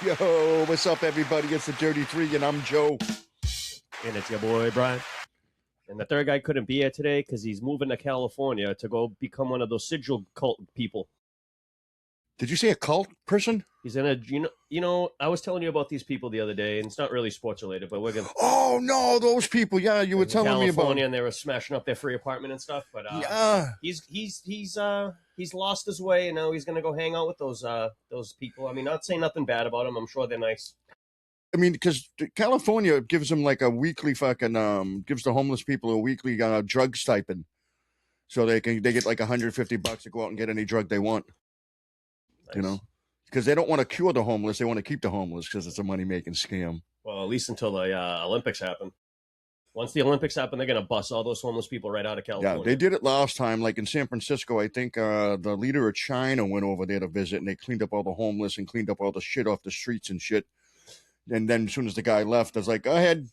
Yo, what's up, everybody? It's the Dirty Three, and I'm Joe. And it's your boy, Brian. And the third guy couldn't be here today because he's moving to California to go become one of those sigil cult people. Did you say a cult person? He's in a, I was telling you about these people the other day, and it's not really sports related, but we're going to. Oh, no, those people. Yeah, you were telling me about. California, and they were smashing up their free apartment and stuff. But yeah, he's lost his way, and now he's going to go hang out with those people. I mean, not saying nothing bad about them. I'm sure they're nice. I mean, because California gives them like a weekly fucking gives the homeless people a weekly drug stipend, so they get like $150 to go out and get any drug they want. Nice. You know, because they don't want to cure the homeless, they want to keep the homeless because it's a money making scam. Well, at least until the Olympics happen. Once the Olympics happen, they're gonna bust all those homeless people right out of California. Yeah, they did it last time, like in San Francisco. I think the leader of China went over there to visit, and they cleaned up all the homeless and cleaned up all the shit off the streets and shit. And then as soon as the guy left, I was like, go ahead,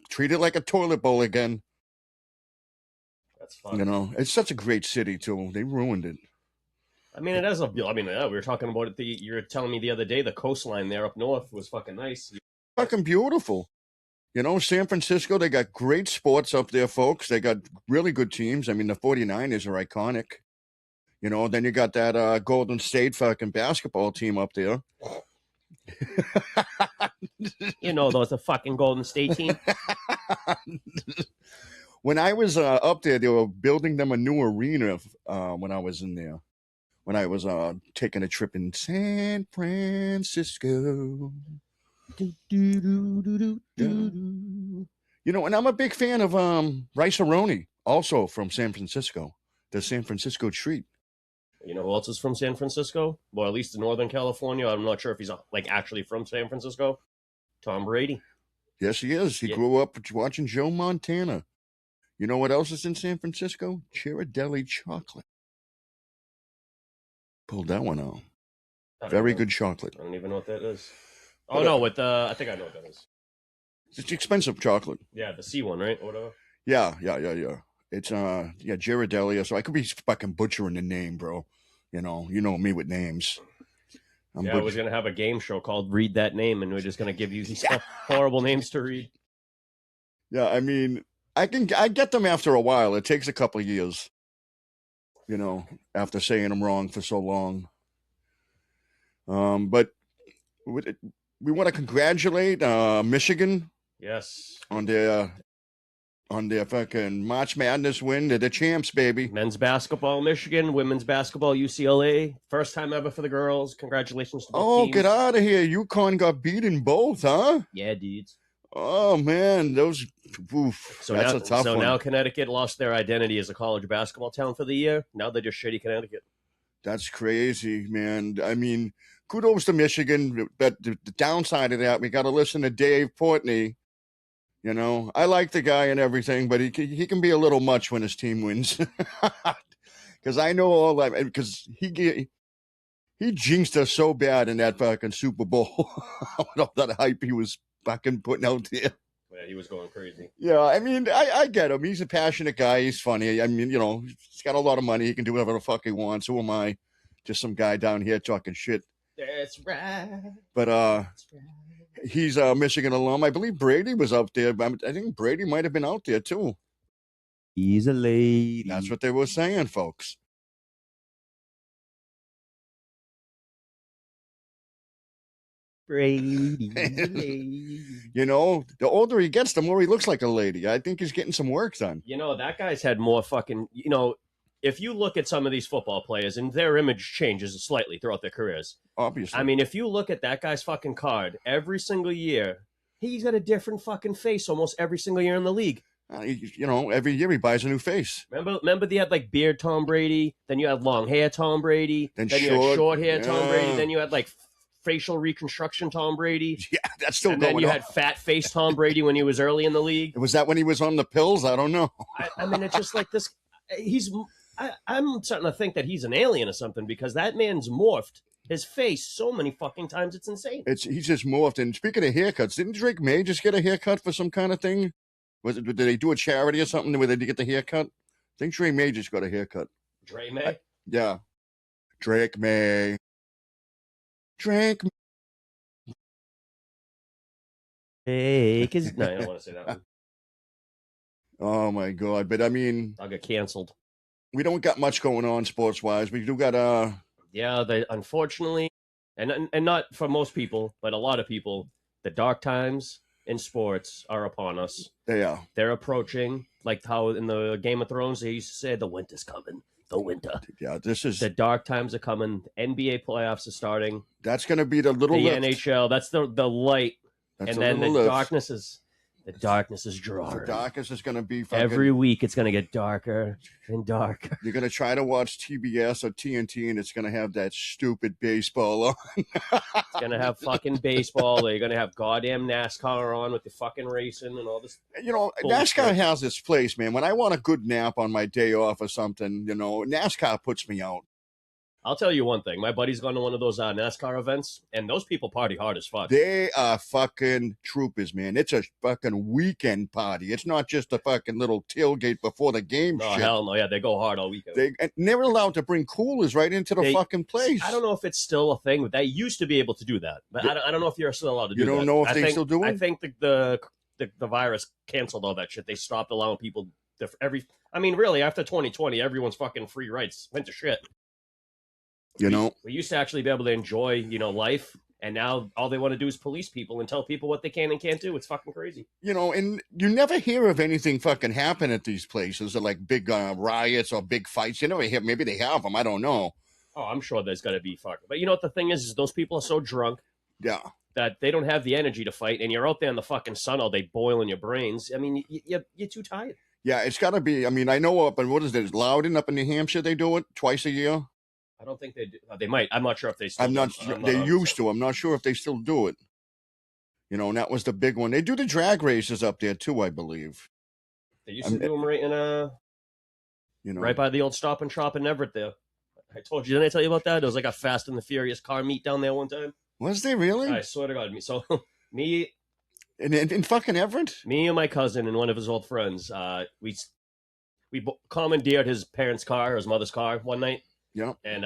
treat it like a toilet bowl again. That's fun. You know, it's such a great city, too. They ruined it. I mean, it has we were talking about it. You were telling me the other day the coastline there up north was fucking nice. Fucking beautiful. You know, San Francisco, they got great sports up there, folks. They got really good teams. I mean, the 49ers are iconic. You know, then you got that Golden State fucking basketball team up there. You know, those are fucking Golden State team. When I was up there, they were building them a new arena when I was in there. When I was taking a trip in San Francisco. You know, and I'm a big fan of Rice-A-Roni, also from San Francisco, the San Francisco treat. You know who else is from San Francisco? Well, at least in Northern California. I'm not sure if he's actually from San Francisco. Tom Brady. Yes, he is. He grew up watching Joe Montana. You know what else is in San Francisco? Ghirardelli chocolate. Pulled that one out. Very good chocolate. I don't even know what that is. Oh, no, I think I know what that is. It's expensive chocolate. Yeah, the C one, right? Or whatever. Yeah. It's Ghirardelli. So I could be fucking butchering the name, bro. You know me with names. I was gonna have a game show called "Read That Name," and we're just gonna give you these horrible names to read. Yeah, I mean, I get them after a while. It takes a couple of years. You know, after saying them wrong for so long. But we want to congratulate Michigan. Yes. On their fucking March Madness win. They're the champs, baby. Men's basketball, Michigan. Women's basketball, UCLA. First time ever for the girls. Congratulations to both teams. Get out of here. UConn got beat in both, huh? Yeah, dudes. Oh, man. That's a tough one. So now Connecticut lost their identity as a college basketball town for the year. Now they're just shitty Connecticut. That's crazy, man. I mean, kudos to Michigan. But the downside of that, we got to listen to Dave Portnoy. You know, I like the guy and everything, but he can be a little much when his team wins. Because I know all that, because he jinxed us so bad in that fucking Super Bowl with all that hype he was fucking putting out there. Yeah, he was going crazy. Yeah, I mean, I get him. He's a passionate guy. He's funny. I mean, you know, he's got a lot of money. He can do whatever the fuck he wants. Who am I? Just some guy down here talking shit. That's right. But That's right. He's a Michigan alum. I believe Brady was up there. I think Brady might have been out there, too. He's a lady. That's what they were saying, folks. Brady's a lady. You know, the older he gets, the more he looks like a lady. I think he's getting some work done. You know, that guy's had more fucking, if you look at some of these football players and their image changes slightly throughout their careers. Obviously. I mean, if you look at that guy's fucking card every single year, he's got a different fucking face almost every single year in the league. You know, every year he buys a new face. Remember they had like beard Tom Brady, then you had long hair Tom Brady, then you had short hair Tom Brady, then you had like facial reconstruction Tom Brady. Yeah, that's still and going on. Then you had fat face Tom Brady when he was early in the league. Was that when he was on the pills? I don't know. I mean, it's just like this. I'm starting to think that he's an alien or something because that man's morphed his face so many fucking times. It's insane. He's just morphed. And speaking of haircuts, didn't Drake May just get a haircut for some kind of thing? Did they do a charity or something where they did get the haircut? I think Drake May just got a haircut. Drake May? Yeah. Drake May. Because no, I don't want to say that one. Oh my god! But I mean, I'll get canceled. we don't got much going on sports wise. We do got Yeah, they unfortunately, and not for most people, but a lot of people, the dark times in sports are upon us. they are. They're approaching, like how in the Game of Thrones they used to say, "The winter's coming." The winter. Yeah, this is The dark times are coming. The NBA playoffs are starting. that's gonna be the little The lift. NHL. That's the light, That's and a then the little lift. darkness is The drawing. darkness is gonna be fucking. Every week it's gonna get darker and darker. You're gonna try to watch TBS or TNT, and it's gonna have that stupid baseball on. It's gonna have fucking baseball. They're gonna have goddamn NASCAR on with the fucking racing and all this. You know, Bullshit. NASCAR has its place, man. When I want a good nap on my day off or something, you know, NASCAR puts me out. I'll tell you one thing. My buddy's gone to one of those NASCAR events, and those people party hard as fuck. They are fucking troopers, man. It's a fucking weekend party. It's not just a fucking little tailgate before the game. Oh shit. hell no! Yeah, they go hard all weekend. And they're allowed to bring coolers right into the fucking place. I don't know if it's still a thing, but they used to be able to do that. But I don't know if you're still allowed to do that. You don't know if they still do it? I think the virus canceled all that shit. They stopped allowing people I mean, really, after 2020, everyone's fucking free rights went to shit. You know, we used to actually be able to enjoy, life, and now all they want to do is police people and tell people what they can and can't do. It's fucking crazy. you know, and you never hear of anything fucking happen at these places, or like big riots or big fights. You never hear. Maybe they have them. I don't know. Oh, I'm sure there's got to be fucking. But you know what the thing is those people are so drunk. Yeah. That they don't have the energy to fight, and you're out there in the fucking sun all day boiling your brains. I mean, you're too tired. Yeah, it's got to be. I mean, I know up in what is it, Loudon up in New Hampshire, they do it twice a year. I don't think they do. They might. I'm not sure if they still. I'm not. They used to. I'm not sure if they still do it. You know, and that was the big one. They do the drag races up there too, I believe. They used to do them right in right by the old Stop and Shop in Everett. There, I told you. Didn't I tell you about that? There was like a Fast and the Furious car meet down there one time. Was they really? I swear to God, me. In fucking Everett? Me and my cousin and one of his old friends, we commandeered his parents' car, his mother's car, one night. Yeah. And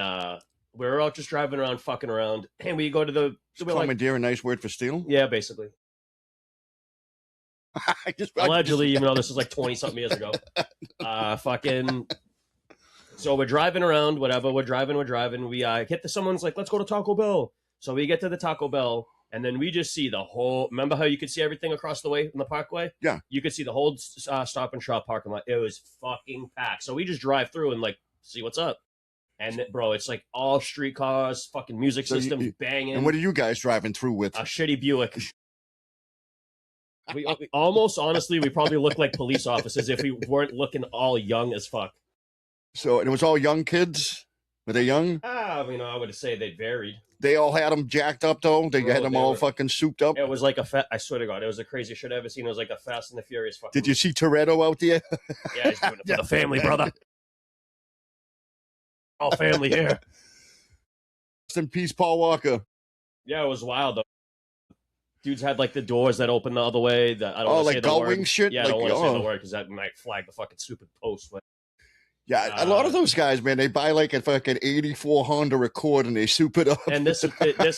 we were out just driving around, fucking around, and we go to the commandeer, a nice word for steal. Yeah, basically. Allegedly, even though this was like 20-something years ago. Fucking. So we're driving around, whatever. We're driving. We hit someone's like, let's go to Taco Bell. So we get to the Taco Bell, and then we just see the whole. Remember how you could see everything across the way in the parkway? Yeah. You could see the whole Stop and Shop parking lot. It was fucking packed. So we just drive through and like see what's up. And bro, it's like all street cars, fucking music systems banging. And what are you guys driving through with? A shitty Buick. we almost, honestly, we probably look like police officers if we weren't looking all young as fuck. So it was all young kids? Were they young? I would say they varied. They all had them jacked up, though? They had them all fucking souped up? It was like I swear to God, it was the craziest shit I've ever seen. It was like a Fast and the Furious fucking. Did you see Toretto out there? Yeah, he's doing it for the family, brother. All family here. Rest in peace, Paul Walker. Yeah, it was wild, though. Dudes had like the doors that open the other way. I don't want to say the word. gullwing shit? Yeah, I don't want to say the word because that might flag the fucking stupid post. But yeah, a lot of those guys, man, they buy like a fucking 84 Honda Accord and they soup it up. And this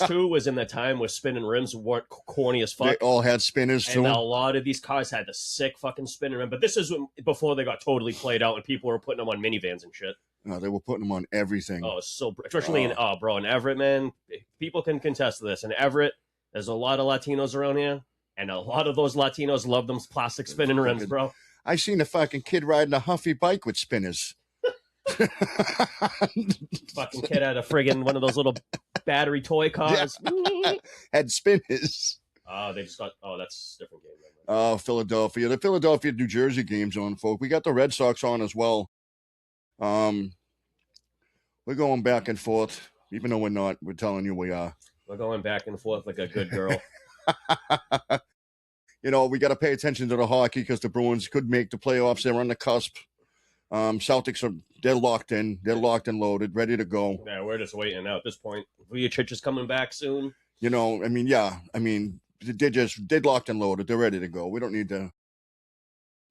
too was in the time where spinning rims weren't corny as fuck. They all had spinners too. And a lot of these cars had the sick fucking spinning rim. But this is before they got totally played out and people were putting them on minivans and shit. No, they were putting them on everything. Oh, so especially in Everett, man. People can contest this. In Everett, there's a lot of Latinos around here, and a lot of those Latinos love them plastic spinning rims, bro. I seen a fucking kid riding a Huffy bike with spinners. Fucking kid had a friggin' one of those little battery toy cars. Yeah. Had spinners. They just got. Oh, that's a different game. Oh, Philadelphia. The Philadelphia New Jersey game's on, folk. We got the Red Sox on as well. We're going back and forth, even though we're not. We're telling you we are. We're going back and forth like a good girl. We got to pay attention to the hockey because the Bruins could make the playoffs. They're on the cusp. Celtics they're locked in. They're locked and loaded, ready to go. Yeah, we're just waiting now at this point. Vujacic is coming back soon. They're locked and loaded. They're ready to go. We don't need to.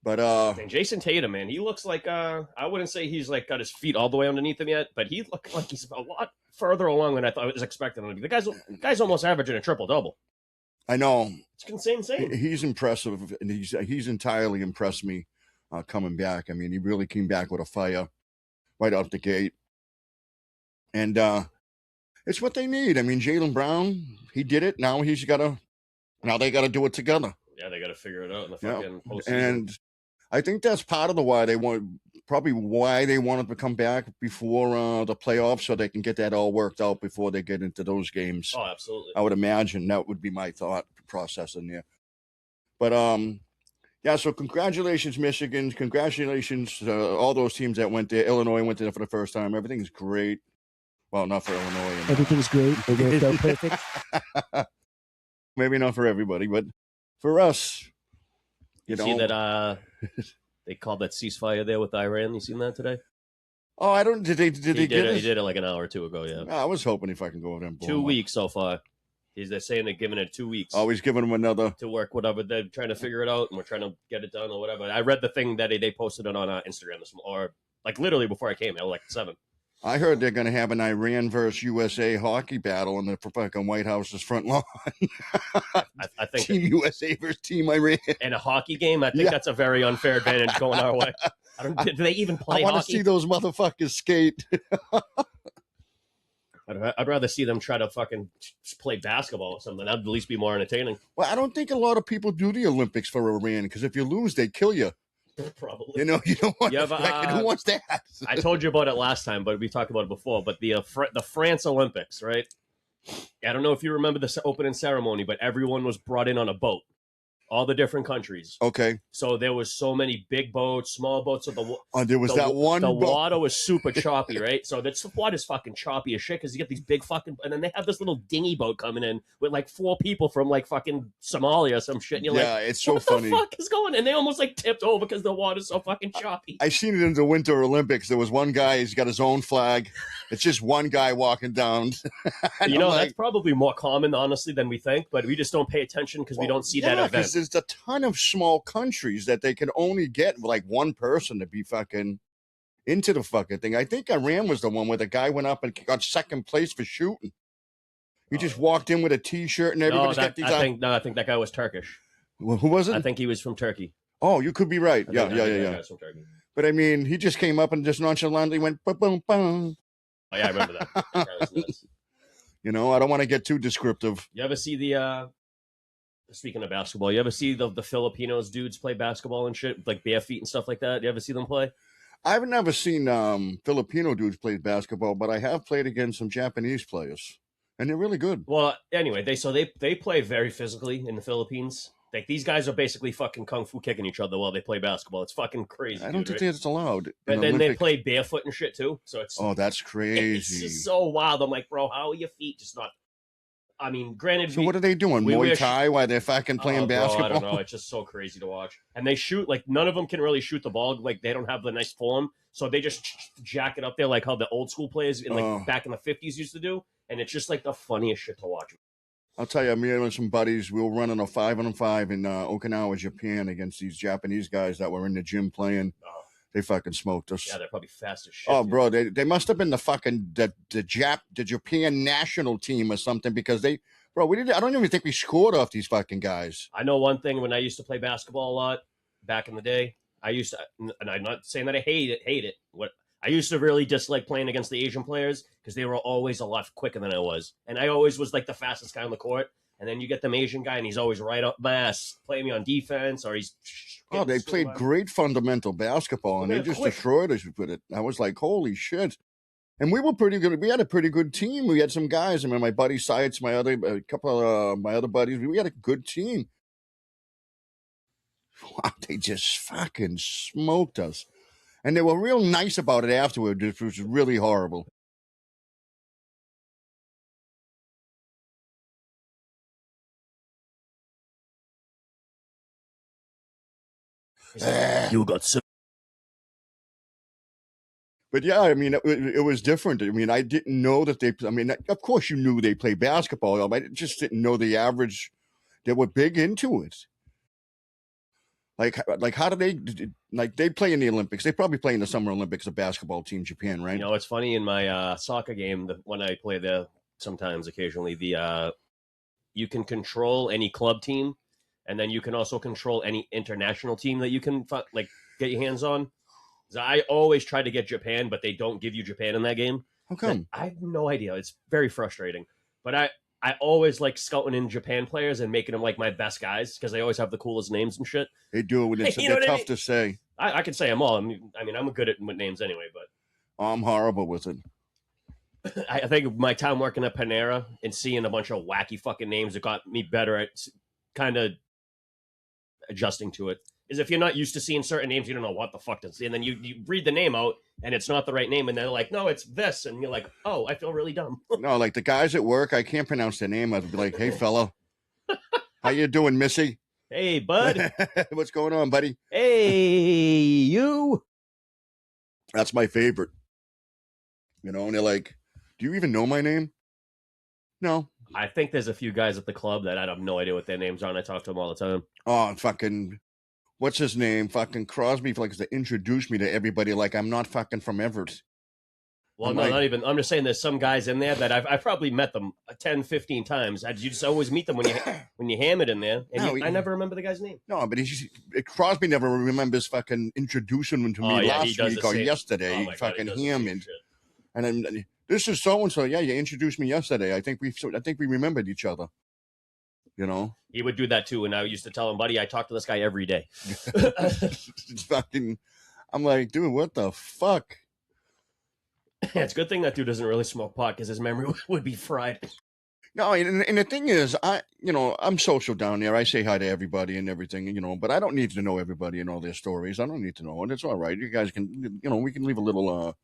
But and Jason Tatum, man, he looks like I wouldn't say he's like got his feet all the way underneath him yet, but he looked like he's a lot further along than I thought I was expecting him to be. The guy's almost averaging a triple double. I know. It's insane. He's impressive, and he's entirely impressed me coming back. I mean, he really came back with a fire right out the gate. And it's what they need. I mean, Jaylen Brown, he did it. Now they got to do it together. Yeah, they got to figure it out in the fucking postseason. And I think that's part of why they wanted to come back before the playoffs, so they can get that all worked out before they get into those games. Oh, absolutely. I would imagine that would be my thought process in there. But yeah. So congratulations, Michigan. Congratulations all those teams that went there. Illinois went there for the first time. Everything's great. Well, not for Illinois. Everything's great. It worked out perfect. Maybe not for everybody, but for us, you see that they called that ceasefire there with Iran. You seen that today? Oh, I don't. Did they He did it like an hour or two ago. Yeah. I was hoping if I can go over them. 2 weeks so far. They're saying they're giving it 2 weeks. Always giving them another to work, whatever. They're trying to figure it out, and we're trying to get it done or whatever. I read the thing that they posted it on Instagram or like literally before I came. It was like 7. I heard they're going to have an Iran versus USA hockey battle in the fucking White House's front lawn. I think Team USA versus Team Iran in a hocky game. I think that's a very unfair advantage going our way. Do they even play hockey? I want to see those motherfuckers skate. I'd rather see them try to fucking play basketball or something. That'd at least be more entertaining. Well, I don't think a lot of people do the Olympics for Iran because if you lose, they kill you. Probably. You don't want who wants that? I told you about it last time, but we talked about it before. But the France Olympics, right? I don't know if you remember the opening ceremony, but everyone was brought in on a boat. All the different countries. Okay. So there was so many big boats, small boats. So there was that one. The water was super choppy, right? So the water's fucking choppy as shit because you get these big fucking, and then they have this little dinghy boat coming in with like 4 people from like fucking Somalia or some shit. And you're it's so funny. What the fuck is going? And they almost like tipped over because the water's so fucking choppy. I seen it in the Winter Olympics. There was one guy. He's got his own flag. It's just one guy walking down. That's probably more common, honestly, than we think. But we just don't pay attention because we don't see that event. There's a ton of small countries that they can only get like one person to be fucking into the fucking thing. I think Iran was the one where the guy went up and got second place for shooting. He just walked in with a T-shirt and everybody's got these. I think that guy was Turkish. Well, who was it? I think he was from Turkey. Oh, you could be right. Yeah. From Turkey. But I mean, he just came up and just nonchalantly went boom, boom, boom. Oh yeah, I remember that. I don't want to get too descriptive. You ever see the? Speaking of basketball, you ever see the Filipinos dudes play basketball and shit, like bare feet and stuff like that? You ever see them play? I've never seen Filipino dudes play basketball, but I have played against some Japanese players, and they're really good. Well, anyway, they play very physically in the Philippines. Like these guys are basically fucking kung fu kicking each other while they play basketball. It's fucking crazy. I don't think that's allowed. But then they play barefoot and shit too. So it's that's crazy. It's just so wild. I'm like, bro, how are your feet just not? I mean, granted. So what are they doing? Muay Thai while they're fucking playing basketball? I don't know. It's just so crazy to watch. And they shoot like none of them can really shoot the ball. Like they don't have the nice form, so they just jack it up there like how the old school players in like back in the 50s used to do. And it's just like the funniest shit to watch. I'll tell you, me and some buddies, we were running a 5-on-5 in Okinawa, Japan, against these Japanese guys that were in the gym playing. Oh. They fucking smoked us. Yeah, they're probably fast as shit. Oh, dude. Bro, they must have been the fucking the Japan national team or something because I don't even think we scored off these fucking guys. I know one thing when I used to play basketball a lot back in the day. I used to, and I'm not saying that I hate it. I used to really dislike playing against the Asian players because they were always a lot quicker than I was. And I always was like the fastest guy on the court. And then you get them Asian guy and he's always right up my ass, playing me on defense or he's... Oh, they played great fundamental basketball and they just destroyed us with it. I was like, holy shit. And we were pretty good. We had a pretty good team. We had some guys. I mean, my buddy Sites, a couple of my other buddies, we had a good team. Wow, they just fucking smoked us. And they were real nice about it afterward, which was really horrible. You got so. But yeah, I mean, it was different. I mean, I didn't know that of course you knew they play basketball. I just didn't know the average. They were big into it. Like how do they play in the Olympics? They probably play in the Summer Olympics, a basketball team, Japan, right? It's funny in my soccer game when I play there sometimes, occasionally, you can control any club team, and then you can also control any international team that you can like get your hands on. I always try to get Japan, but they don't give you Japan in that game. How come? I have no idea. It's very frustrating. But I always like scouting in Japan players and making them like my best guys because they always have the coolest names and shit. They do. And they're tough to say. I can say them all. I mean, I'm good at names anyway, but I'm horrible with it. I think my time working at Panera and seeing a bunch of wacky fucking names that got me better at kind of adjusting to it. Is if you're not used to seeing certain names, you don't know what the fuck to see. And then you read the name out and it's not the right name. And they're like, no, it's this. And you're like, oh, I feel really dumb. No, like the guys at work, I can't pronounce their name. I'd be like, hey, fella, how you doing, Missy? Hey, bud. What's going on, buddy? Hey, you. That's my favorite. You know, and they're like, do you even know my name? No. I think there's a few guys at the club that I have no idea what their names are, and I talk to them all the time. Oh, fucking, what's his name? Fucking Crosby likes to introduce me to everybody like I'm not fucking from Everett. Well, no, not even. I'm just saying there's some guys in there that I've probably met them 10, 15 times. You just always meet them when you ham it in there. And I never remember the guy's name. No, but Crosby never remembers fucking introducing him to me last week or yesterday. Fucking hammed. And then this is so and so. Yeah, you introduced me yesterday. I think we remembered each other. You know, he would do that too. And I used to tell him, buddy, I talk to this guy every day. It's fucking. I'm like, dude, what the fuck? It's a good thing that dude doesn't really smoke pot because his memory would be fried. No, and the thing is, I'm social down there. I say hi to everybody and everything, you know, but I don't need to know everybody and all their stories. I don't need to know it. It's all right. You guys can, you know, we can leave a little,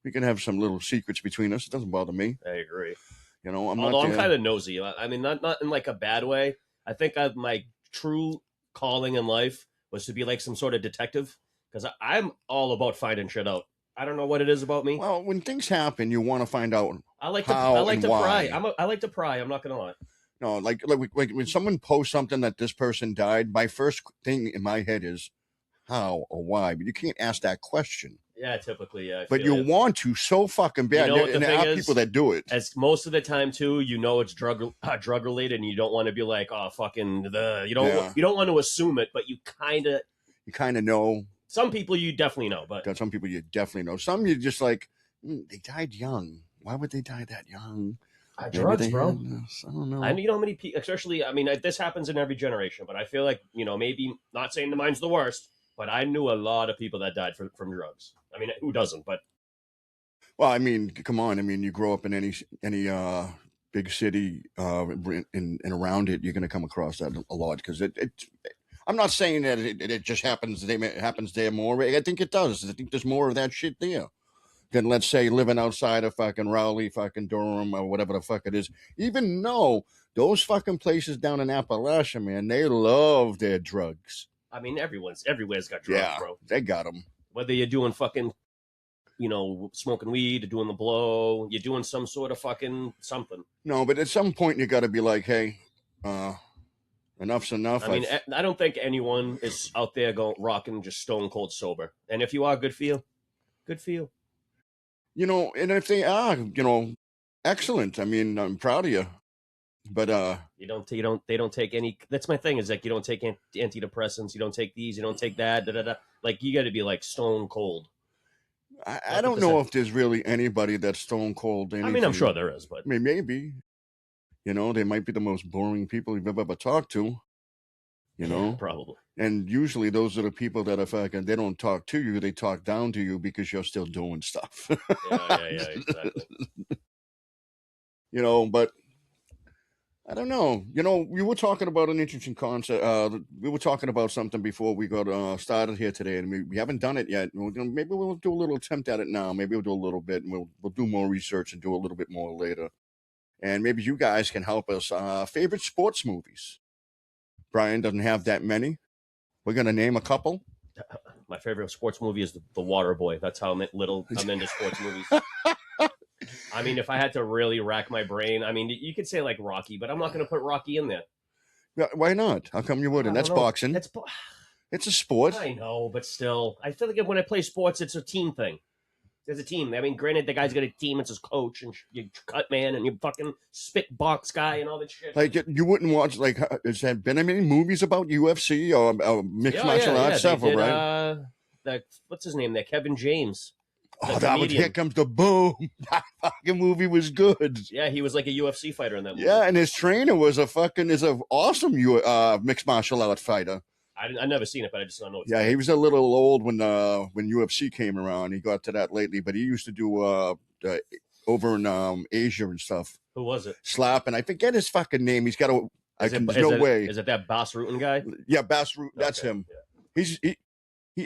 we can have some little secrets between us. It doesn't bother me. I agree. You know, I'm kind of nosy. I mean, not in like a bad way. I think my true calling in life was to be like some sort of detective because I'm all about finding shit out. I don't know what it is about me. Well, when things happen, you want to find out. I like to pry. I like to pry. I'm not gonna lie. No, like when someone posts something that this person died, my first thing in my head is how or why. But you can't ask that question. Yeah, typically, yeah. But you want to so fucking bad. You know and there are people that do it. As most of the time too, you know it's drug related, and you don't want to be like, oh, fucking you don't want to assume it, but you kind of know. Some people you definitely know, but some people you definitely know. Some you just like they died young. Why would they die that young? Drugs, bro. I don't know. I know how many people, especially. I mean, this happens in every generation, but I feel like maybe not saying the mine's the worst, but I knew a lot of people that died from drugs. I mean, who doesn't? But well, I mean, come on. I mean, you grow up in any big city and around it, you're going to come across that a lot because it I'm not saying that it just happens there more. I think it does. I think there's more of that shit there than, let's say, living outside of fucking Raleigh, fucking Durham, or whatever the fuck it is. Even though those fucking places down in Appalachia, man, they love their drugs. I mean, everywhere's got drugs, bro. They got them. Whether you're doing fucking, smoking weed, or doing the blow, you're doing some sort of fucking something. No, but at some point you got to be like, hey, enough's enough. I mean, I don't think anyone is out there rocking just stone cold sober. And if you are, good for you. Good for you. And if they are, excellent. I mean, I'm proud of you. But they don't take any. That's my thing. Is like you don't take antidepressants. You don't take these. You don't take that. Da, da, da. Like you got to be like stone cold. I don't know if there's really anybody that's stone cold. Anything. I mean, I'm sure there is, but I mean, maybe. They might be the most boring people you've ever talked to. Probably. And usually those are the people that are fucking. They don't talk to you; they talk down to you because you're still doing stuff. yeah, exactly. But I don't know. We were talking about an interesting concept. We were talking about something before we got started here today, and we haven't done it yet. Maybe we'll do a little attempt at it now. Maybe we'll do a little bit, and we'll do more research and do a little bit more later. And maybe you guys can help us. Favorite sports movies. Brian doesn't have that many. We're going to name a couple. My favorite sports movie is The Waterboy. That's how I'm into sports movies. I mean, if I had to really rack my brain, I mean, you could say like Rocky, but I'm not going to put Rocky in there. Yeah, why not? How come you wouldn't? That's boxing. It's a sport. I know, but still. I feel like when I play sports, it's a team thing. There's a team. I mean, granted, the guy's got a team. It's his coach, and you cut man, and you fucking spit box guy, and all that shit. Like you wouldn't watch. Like, has there been any movies about UFC or mixed martial arts? Several, did, right? What's his name? That Kevin James. Oh, that was Here Comes the Boom. That fucking movie was good. Yeah, he was like a UFC fighter in that movie. Yeah, and his trainer was an awesome mixed martial art fighter. I never seen it, but I just don't know. Yeah, he was a little old when UFC came around. He got to that lately, but he used to do over in Asia and stuff. Who was it? Slap, and I forget his fucking name. He's got a. There's no way. Is it that Bas Rutten guy? Yeah, Bas Rutten. That's okay. him. Yeah.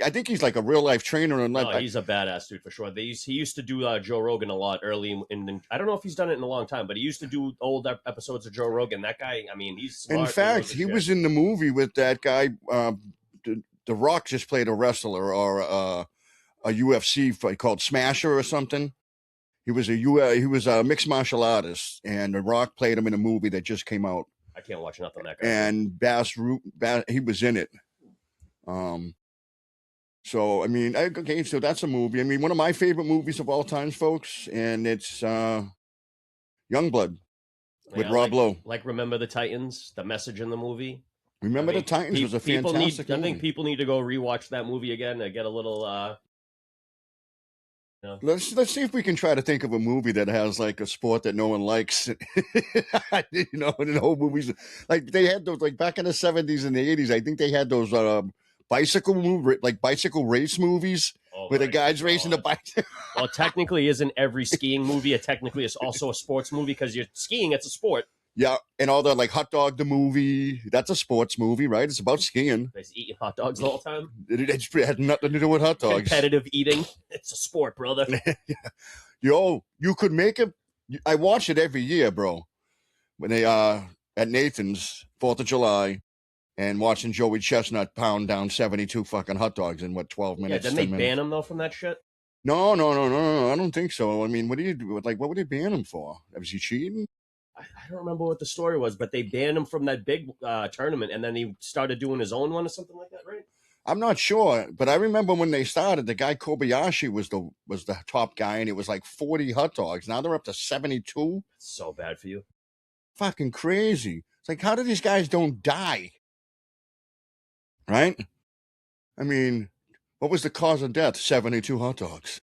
I think he's like a real life trainer. And he's a badass dude for sure. He used to do Joe Rogan a lot early, and I don't know if he's done it in a long time, but he used to do old episodes of Joe Rogan. That guy, I mean, he's smart. In fact, he was in the movie with that guy. The Rock just played a wrestler or a UFC fight called Smasher or something. He was a mixed martial artist, and The Rock played him in a movie that just came out. I can't watch nothing that guy. And he was in it. So I mean, okay, so that's a movie. I mean, one of my favorite movies of all times, folks, and it's Youngblood with Rob Lowe. Like Remember the Titans, the message in the movie. Remember the Titans was a fantastic movie. I think people need to go rewatch that movie again to get a little. Let's see if we can try to think of a movie that has like a sport that no one likes. In the whole movies, like they had those like back in the 70s and the 80s. I think they had those bicycle race movies where the guys racing the bike. Well, technically, isn't every skiing movie technically is also a sports movie because you're skiing? It's a sport. Yeah, and all the like Hot Dog the movie. That's a sports movie, right? It's about skiing. They're eating hot dogs the whole time. It had nothing to do with hot dogs. Competitive eating. It's a sport, brother. Yo, you could make it. I watch it every year, bro. When they at Nathan's 4th of July. And watching Joey Chestnut pound down 72 fucking hot dogs in 12 minutes? Yeah, didn't they ban him though from that shit? No. I don't think so. I mean, what do you do? Like, what would they ban him for? Was he cheating? I don't remember what the story was, but they banned him from that big tournament, and then he started doing his own one or something like that, right? I'm not sure, but I remember when they started, the guy Kobayashi was the top guy, and it was like 40 hot dogs. Now they're up to 72. It's so bad for you. Fucking crazy. It's like, how do these guys don't die? Right? I mean, what was the cause of death? 72 hot dogs.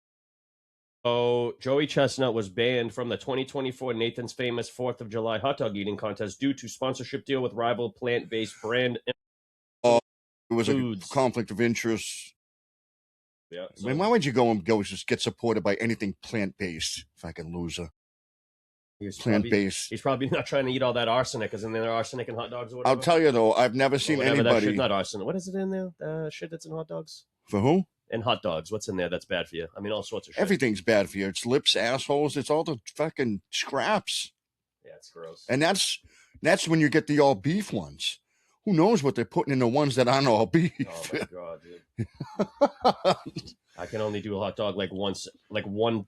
So Joey Chestnut was banned from the 2024 Nathan's Famous 4th of July hot dog eating contest due to sponsorship deal with rival plant-based brand. It was foods. A conflict of interest. Yeah. I mean, why would you go just get supported by anything plant-based? Fucking loser. Plant-based. He's probably not trying to eat all that arsenic. Isn't there arsenic in hot dogs or whatever? I'll tell you though, I've never seen anybody. Not arsenic. What is it in there? Shit that's in hot dogs. For who? In hot dogs. What's in there that's bad for you? I mean, all sorts of shit. Everything's bad for you. It's lips, assholes. It's all the fucking scraps. Yeah, it's gross. And that's when you get the all beef ones. Who knows what they're putting in the ones that aren't all beef? Oh my god, dude. I can only do a hot dog like one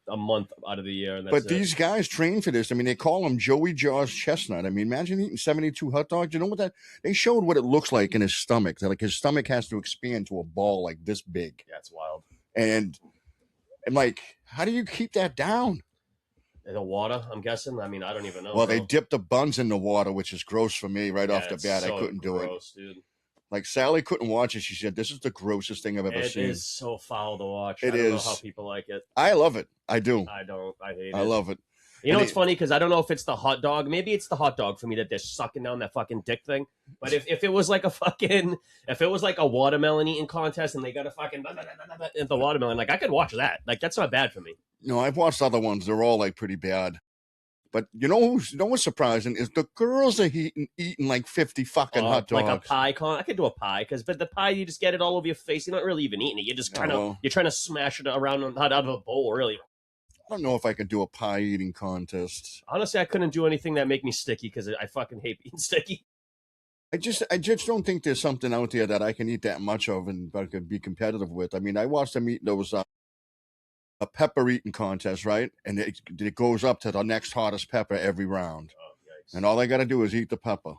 a month out of the year. And that's these guys train for this. I mean, they call him Joey Jaws Chestnut. I mean, imagine eating 72 hot dogs. You know what they showed what it looks like in his stomach. That like his stomach has to expand to a ball like this big. Yeah, it's wild. And like, how do you keep that down? The water, I'm guessing. I mean, I don't even know. Well, they dip the buns in the water, which is gross for me right off the bat. So I couldn't do it. Dude. Like Sally couldn't watch it. She said, "This is the grossest thing I've ever seen." It is so foul to watch. I don't know how people like it. I love it. I do. I don't. I hate it. I love it. You know, it's funny because I don't know if it's the hot dog. Maybe it's the hot dog for me that they're sucking down that fucking dick thing. But if it was like a watermelon eating contest and they got a fucking the watermelon, like I could watch that. Like that's not bad for me. No, I've watched other ones. They're all like pretty bad. But you know what's surprising is the girls are eating like 50 fucking hot dogs. Like a pie I could do a pie but the pie you just get it all over your face. You're not really even eating it. You're just you're trying to smash it around not out of a bowl, really. I don't know if I could do a pie eating contest. Honestly, I couldn't do anything that make me sticky because I fucking hate being sticky. I just don't think there's something out there that I can eat that much of and I could be competitive with. I mean, I watched them eat those a pepper eating contest, right? And it goes up to the next hottest pepper every round. Oh, yikes. And all they got to do is eat the pepper.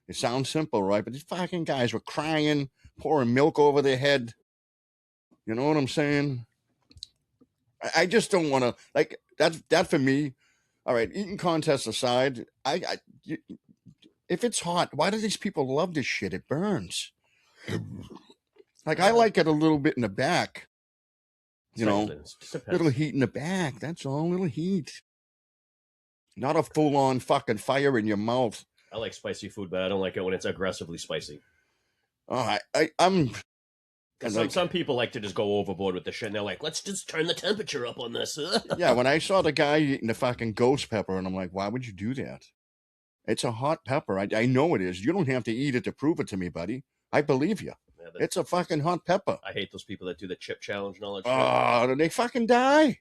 It sounds simple, right? But these fucking guys were crying, pouring milk over their head. You know what I'm saying? I just don't want to like that for me. All right, eating contests aside, if it's hot, why do these people love this shit? It burns. Like I like it a little bit in the back. You know, little heat in the back. That's all, little heat. Not a full-on fucking fire in your mouth. I like spicy food, but I don't like it when it's aggressively spicy. Oh, I'm. Some people like to just go overboard with the shit, and they're like, let's just turn the temperature up on this. Yeah, when I saw the guy eating the fucking ghost pepper, and I'm like, why would you do that? It's a hot pepper. I know it is. You don't have to eat it to prove it to me, buddy. I believe you. Yeah, it's a fucking hot pepper. I hate those people that do the chip challenge and all that shit. Oh, they fucking die.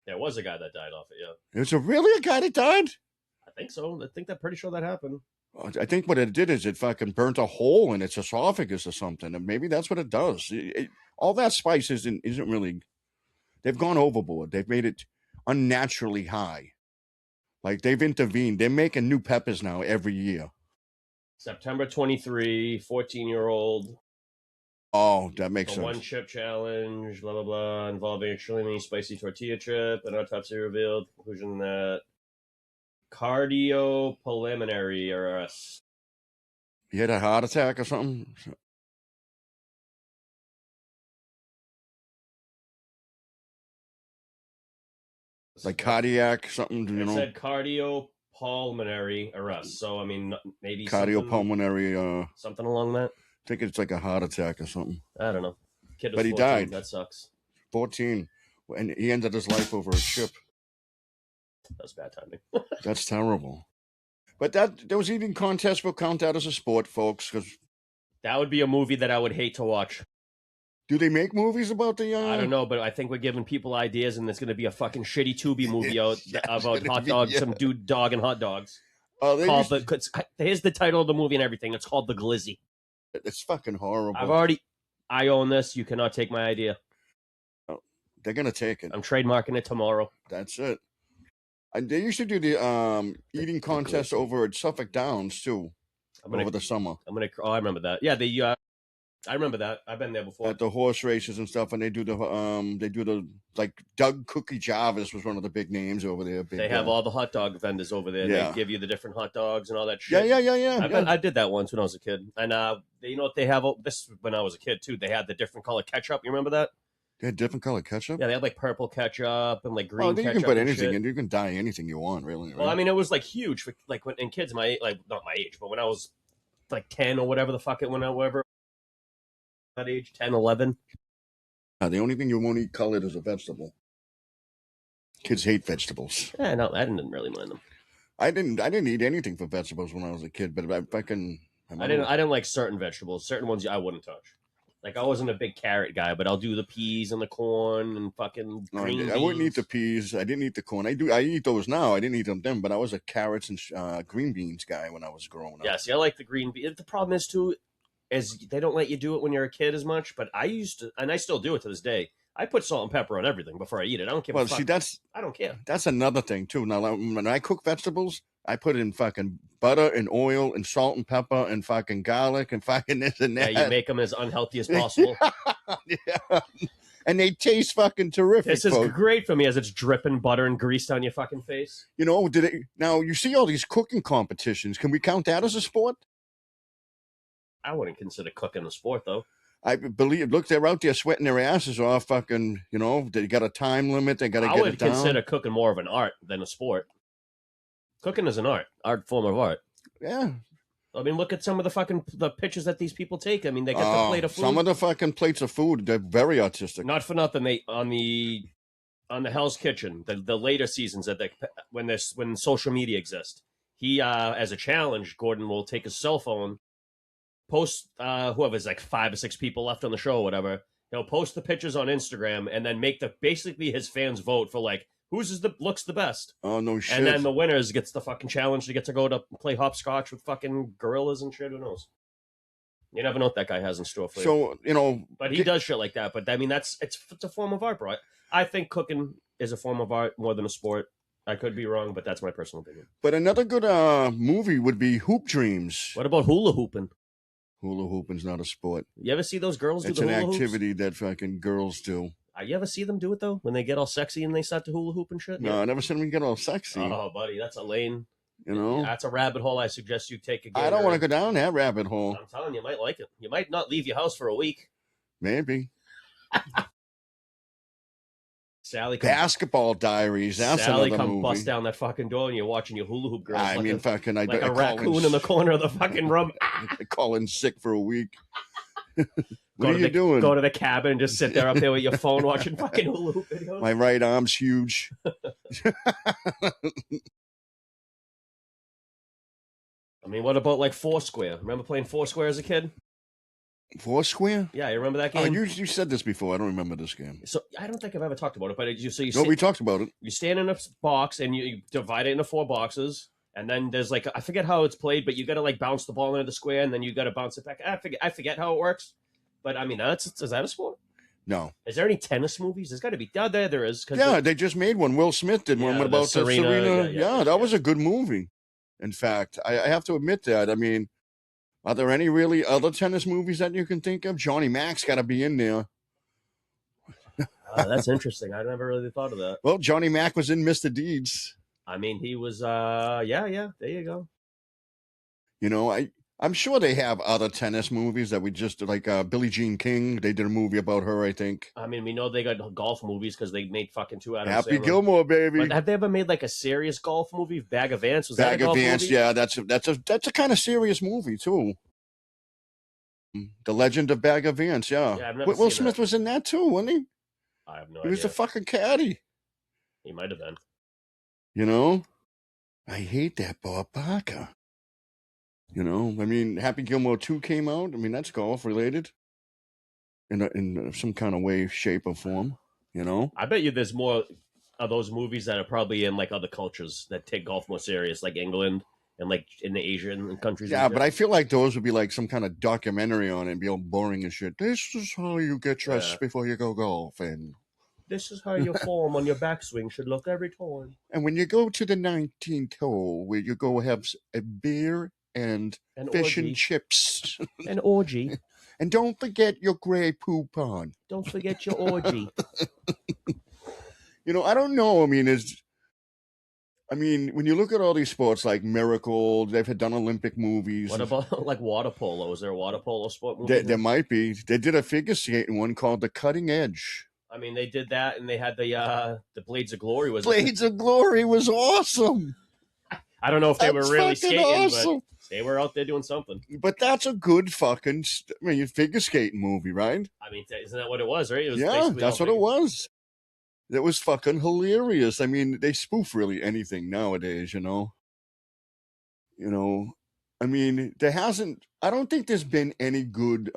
There was a guy that died off it, yeah. There's really a guy that died? I think so. I'm pretty sure that happened. I think what it did is it fucking burnt a hole in its esophagus or something, and maybe that's what it does. All that spice isn't really. They've gone overboard. They've made it unnaturally high. Like they've intervened. They're making new peppers now every year. September 23, 14-year-old. Oh, that makes sense. One chip challenge, blah blah blah, involving extremely spicy tortilla chip. An autopsy revealed. Conclusion that cardiopulmonary arrest. You had a heart attack or something? Like cardiac something, you know? It said cardiopulmonary arrest. So, I mean, maybe cardiopulmonary, something along that. I think it's like a heart attack or something. I don't know. Kid was but he 14. died. That sucks. 14. And he ended his life over a chip. That's bad timing. That's terrible. But those eating contests will count that as a sport, folks. Because that would be a movie that I would hate to watch. Do they make movies about the? I don't know, but I think we're giving people ideas, and there's going to be a fucking shitty Tubi movie out about hot dogs, some dude dog and hot dogs. Here's the title of the movie and everything. It's called The Glizzy. It's fucking horrible. I own this. You cannot take my idea. Oh, they're gonna take it. I'm trademarking it tomorrow. That's it. And they used to do the eating contest over at Suffolk Downs too, over the summer. I remember that. Yeah, I remember that. I've been there before. At the horse races and stuff, and they do the like Doug Cookie Jarvis was one of the big names over there. They have all the hot dog vendors over there. Yeah. They give you the different hot dogs and all that shit. Yeah. I did that once when I was a kid. And you know what they have? This when I was a kid too. They had the different color ketchup. You remember that? They had different color ketchup? Yeah, they had like purple ketchup and like green ketchup. You can put anything in. You can dye anything you want, really. Right? Well, I mean, it was like huge for like when in kids not my age, but when I was like 10 or whatever the fuck it went out, whatever. That age, 10, 11. The only thing you won't eat colored is a vegetable. Kids hate vegetables. Yeah, no, I didn't really mind them. I didn't eat anything for vegetables when I was a kid, but I didn't like certain vegetables. Certain ones I wouldn't touch. Like I wasn't a big carrot guy, but I'll do the peas and the corn and fucking green beans. I wouldn't eat the peas. I didn't eat the corn. I eat those now. I didn't eat them then, but I was a carrots and green beans guy when I was growing up. Yeah, see, I like the green beans. The problem is too, is they don't let you do it when you're a kid as much. But I used to, and I still do it to this day. I put salt and pepper on everything before I eat it. I don't care. I don't care. That's another thing too. Now, when I cook vegetables, I put in fucking butter and oil and salt and pepper and fucking garlic and fucking this and that. Yeah, you make them as unhealthy as possible. Yeah. And they taste fucking terrific. This is great for me as it's dripping butter and grease down your fucking face. You know, now you see all these cooking competitions. Can we count that as a sport? I wouldn't consider cooking a sport, though. I believe, look, they're out there sweating their asses off, fucking, you know, they got a time limit, they got to get it down. I would consider cooking more of an art than a sport. Cooking is an art form of art. Yeah. I mean, look at some of the pictures that these people take. I mean, they got the plate of food. Some of the fucking plates of food, they're very artistic. Not for nothing, on the Hell's Kitchen, the later seasons when social media exists, he as a challenge, Gordon will take his cell phone, post whoever's like 5 or 6 people left on the show or whatever. He'll post the pictures on Instagram and then make basically his fans vote for like looks the best. Oh no shit! And then the winners gets the fucking challenge to get to go to play hopscotch with fucking gorillas and shit. Who knows? You never know what that guy has in store for you. So you know, but he does shit like that. But I mean, it's a form of art, bro. I think cooking is a form of art more than a sport. I could be wrong, but that's my personal opinion. But another good movie would be Hoop Dreams. What about hula hooping? Hula hooping's not a sport. You ever see those girls do the hula hoops? It's an activity that fucking girls do. You ever see them do it though? When they get all sexy and they start to hula hoop and shit? No, I never seen them get all sexy. Oh, buddy, that's a lane. You know, That's a rabbit hole. I suggest you take a gander. I don't want to go down that rabbit hole. I'm telling you, you might like it. You might not leave your house for a week. Maybe. Basketball Diaries. That's Sally another come movie. bust down that fucking door and you're watching your hula hoop girls. I like mean, a, fucking, like a raccoon in the corner of the fucking room. I call in sick for a week. What are you doing? Go to the cabin and just sit there up there with your phone watching fucking hula hoop videos. My right arm's huge. I mean, what about like Foursquare? Remember playing Foursquare as a kid? Foursquare? Yeah, you remember that Oh, game? you said this before. I don't remember this game. So I don't think I've ever talked about it, but We talked about it. You stand in a box and you divide it into 4 boxes, and then there's like I forget how it's played, but you got to like bounce the ball into the square, and then you got to bounce it back. I forget how it works, but I mean, is that a sport? No. Is there any tennis movies? There's got to be. Oh, there is. Yeah, they just made one. Will Smith did one about Serena. Yeah, that was a good movie. In fact, I have to admit that. I mean, are there any really other tennis movies that you can think of? Johnny Mac's got to be in there. That's interesting. I never really thought of that. Well, Johnny Mac was in Mr. Deeds. I mean, he was. Yeah. There you go. You know, I'm sure they have other tennis movies that we just like. Billie Jean King. They did a movie about her, I think. I mean, we know they got golf movies because they made fucking 2 out of Happy Gilmore, baby. But have they ever made like a serious golf movie? Bag of Ants? Was Bag that a golf of Ants? movie? Yeah, that's a kind of serious movie too. The Legend of Bag of Ants. Yeah, I've never Will seen Smith that. was in that too, wasn't he? I have no idea. He was the fucking caddy. He might have been. You know, I hate that Bob Barker. You know, I mean, Happy Gilmore 2 came out. I mean, that's golf related in some kind of way, shape, or form. You know, I bet you there's more of those movies that are probably in like other cultures that take golf more serious, like England and like in the Asian countries. Yeah, but I feel like those would be like some kind of documentary on it and be all boring as shit. This is how you get dressed before you go golfing. This is how your form on your backswing should look every time. And when you go to the 19th hole, where you go have a beer and fish and chips. An orgy. And don't forget your gray poop on. Don't forget your orgy. You know, I don't know. I mean, when you look at all these sports like Miracle, they've done Olympic movies. What about like water polo? Is there a water polo sport movie? There might be. They did a figure skating one called The Cutting Edge. I mean, they did that, and they had the Blades of Glory. Blades of Glory was awesome. I don't know if they were really skating, awesome. But they were out there doing something. But that's a good fucking, figure skating movie, right? I mean, isn't that what it was, right? It was that's what it was. It was fucking hilarious. I mean, they spoof really anything nowadays, you know? You know, I mean, I don't think there's been any good,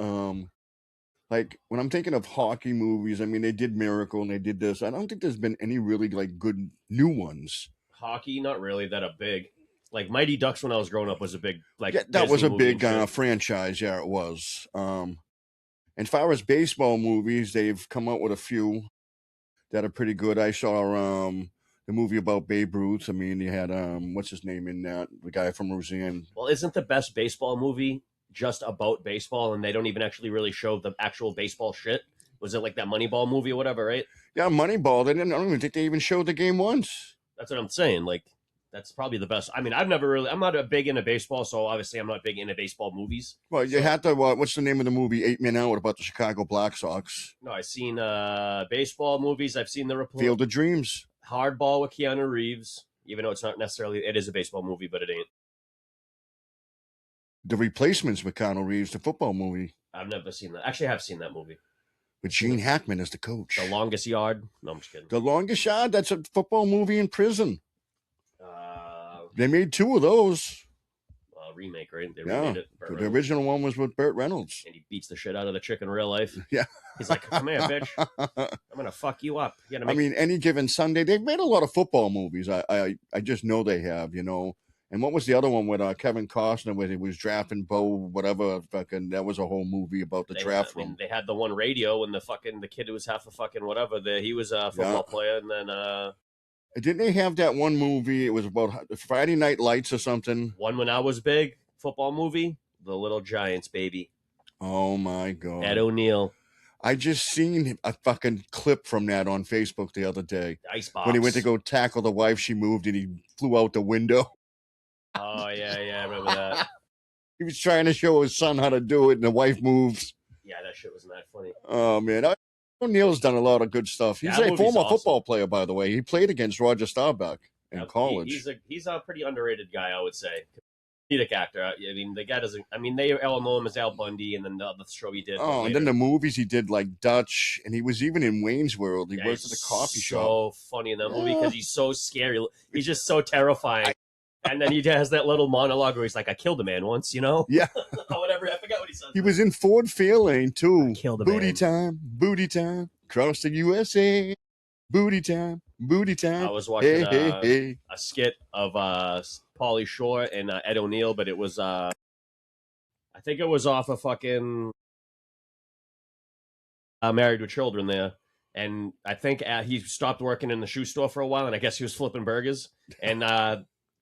like, when I'm thinking of hockey movies, I mean, they did Miracle and they did this. I don't think there's been any really, like, good new ones. Hockey, not really that a big. Like, Mighty Ducks when I was growing up was a big, like, yeah, that was a big franchise. Yeah, it was. As far as baseball movies, they've come out with a few that are pretty good. I saw the movie about Babe Ruth. I mean, you had what's his name in that? The guy from Roseanne. Well, isn't the best baseball movie just about baseball, and they don't even actually really show the actual baseball shit? Was it like that Moneyball movie or whatever, right? Yeah, Moneyball. I don't even think they even showed the game once. That's what I'm saying. Like, that's probably the best. I mean, I'm not a big into baseball, so obviously I'm not big into baseball movies. Well, you had to, what's the name of the movie, 8 Men Out, about the Chicago Black Sox? No, I've seen baseball movies. I've seen Field of Dreams. Hardball with Keanu Reeves, even though it's not necessarily, it is a baseball movie, but it ain't. The Replacements with Keanu Reeves, the football movie. I've never seen that. Actually, I have seen that movie. With Gene Hackman as the coach. The Longest Yard? No, I'm just kidding. The Longest Yard, that's a football movie in prison. They made 2 of those. Remake, right? They remade it. The original one was with Burt Reynolds. And he beats the shit out of the chick in real life. Yeah. He's like, come here, bitch. I'm going to fuck you up. I mean, Any Given Sunday, they've made a lot of football movies. I just know they have, you know. And what was the other one with Kevin Costner where he was drafting Bo, whatever, fucking, that was a whole movie about the draft room. They had the one Radio and the kid who was half a fucking whatever, he was a football player, and then... Didn't they have that one movie? It was about Friday Night Lights or something. One when I was big, football movie, The Little Giants, baby. Oh, my God. Ed O'Neill. I just seen a fucking clip from that on Facebook the other day. The icebox. When he went to go tackle the wife, she moved and he flew out the window. Oh, yeah, I remember that. He was trying to show his son how to do it, and the wife moves. Yeah, that shit was not funny. Oh, man. O'Neill's done a lot of good stuff. He's a former football player, by the way. He played against Roger Staubach in college. He's a pretty underrated guy, I would say. Comedic actor. I mean, the guy doesn't. I mean, they all know him as Al Bundy, and then the other show he did. Oh, and then the movies he did, like Dutch, and he was even in Wayne's World. He worked at the coffee shop. So funny in that movie because he's so scary. He's just so terrifying. And then he has that little monologue where he's like, "I killed a man once," you know? Yeah. Or whatever. I forgot what he said. He was in Ford Fairlane too. Killed a booty time, booty time, cross the USA. Booty time, booty time. I was watching a skit of Pauly Shore and Ed O'Neill, but it was I think it was off of fucking Married with Children there. And I think he stopped working in the shoe store for a while, and I guess he was flipping burgers. And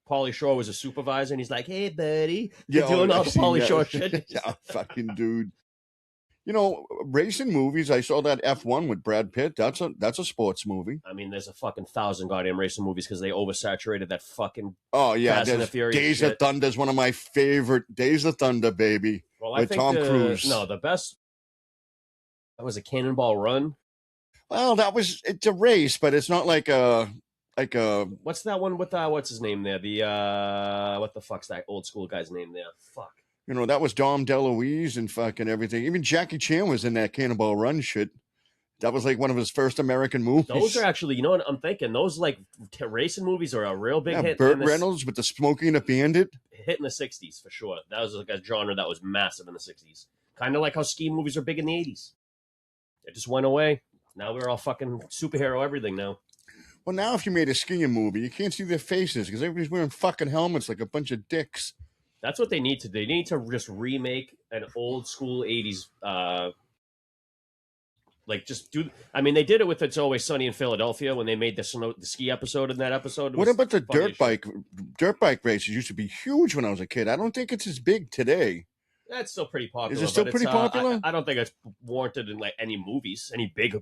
Pauly Shore was a supervisor, and he's like, "Hey, buddy," doing all the Pauly Shore shit. Yeah, fucking dude. You know, racing movies. I saw that F1 with Brad Pitt. That's a sports movie. I mean, there's a fucking 1,000 goddamn racing movies because they oversaturated that fucking. Oh yeah, Days of Thunder is one of my favorite. Days of Thunder, baby. Well, with Tom Cruise. No, the best. That was a Cannonball Run. Well, it's a race, but it's not like a. What's that one with what's his name there? The what the fuck's that old school guy's name there? Fuck. You know, that was Dom DeLuise and fucking everything. Even Jackie Chan was in that Cannonball Run shit. That was like one of his first American movies. Those are actually, you know what I'm thinking? Those like racing movies are a real big hit. Burt Reynolds with the Smokey and the Bandit. Hit in the 60s for sure. That was like a genre that was massive in the 60s. Kind of like how ski movies are big in the 80s. It just went away. Now we're all fucking superhero everything now. Well, now if you made a skiing movie, you can't see their faces because everybody's wearing fucking helmets like a bunch of dicks. That's what they need to do. They need to just remake an old school 80s, I mean, they did it with It's Always Sunny in Philadelphia when they made the ski episode in that episode. What about the dirt bike races used to be huge when I was a kid. I don't think it's as big today. That's still pretty popular. Is it still pretty popular? I don't think it's warranted in like any movies, any big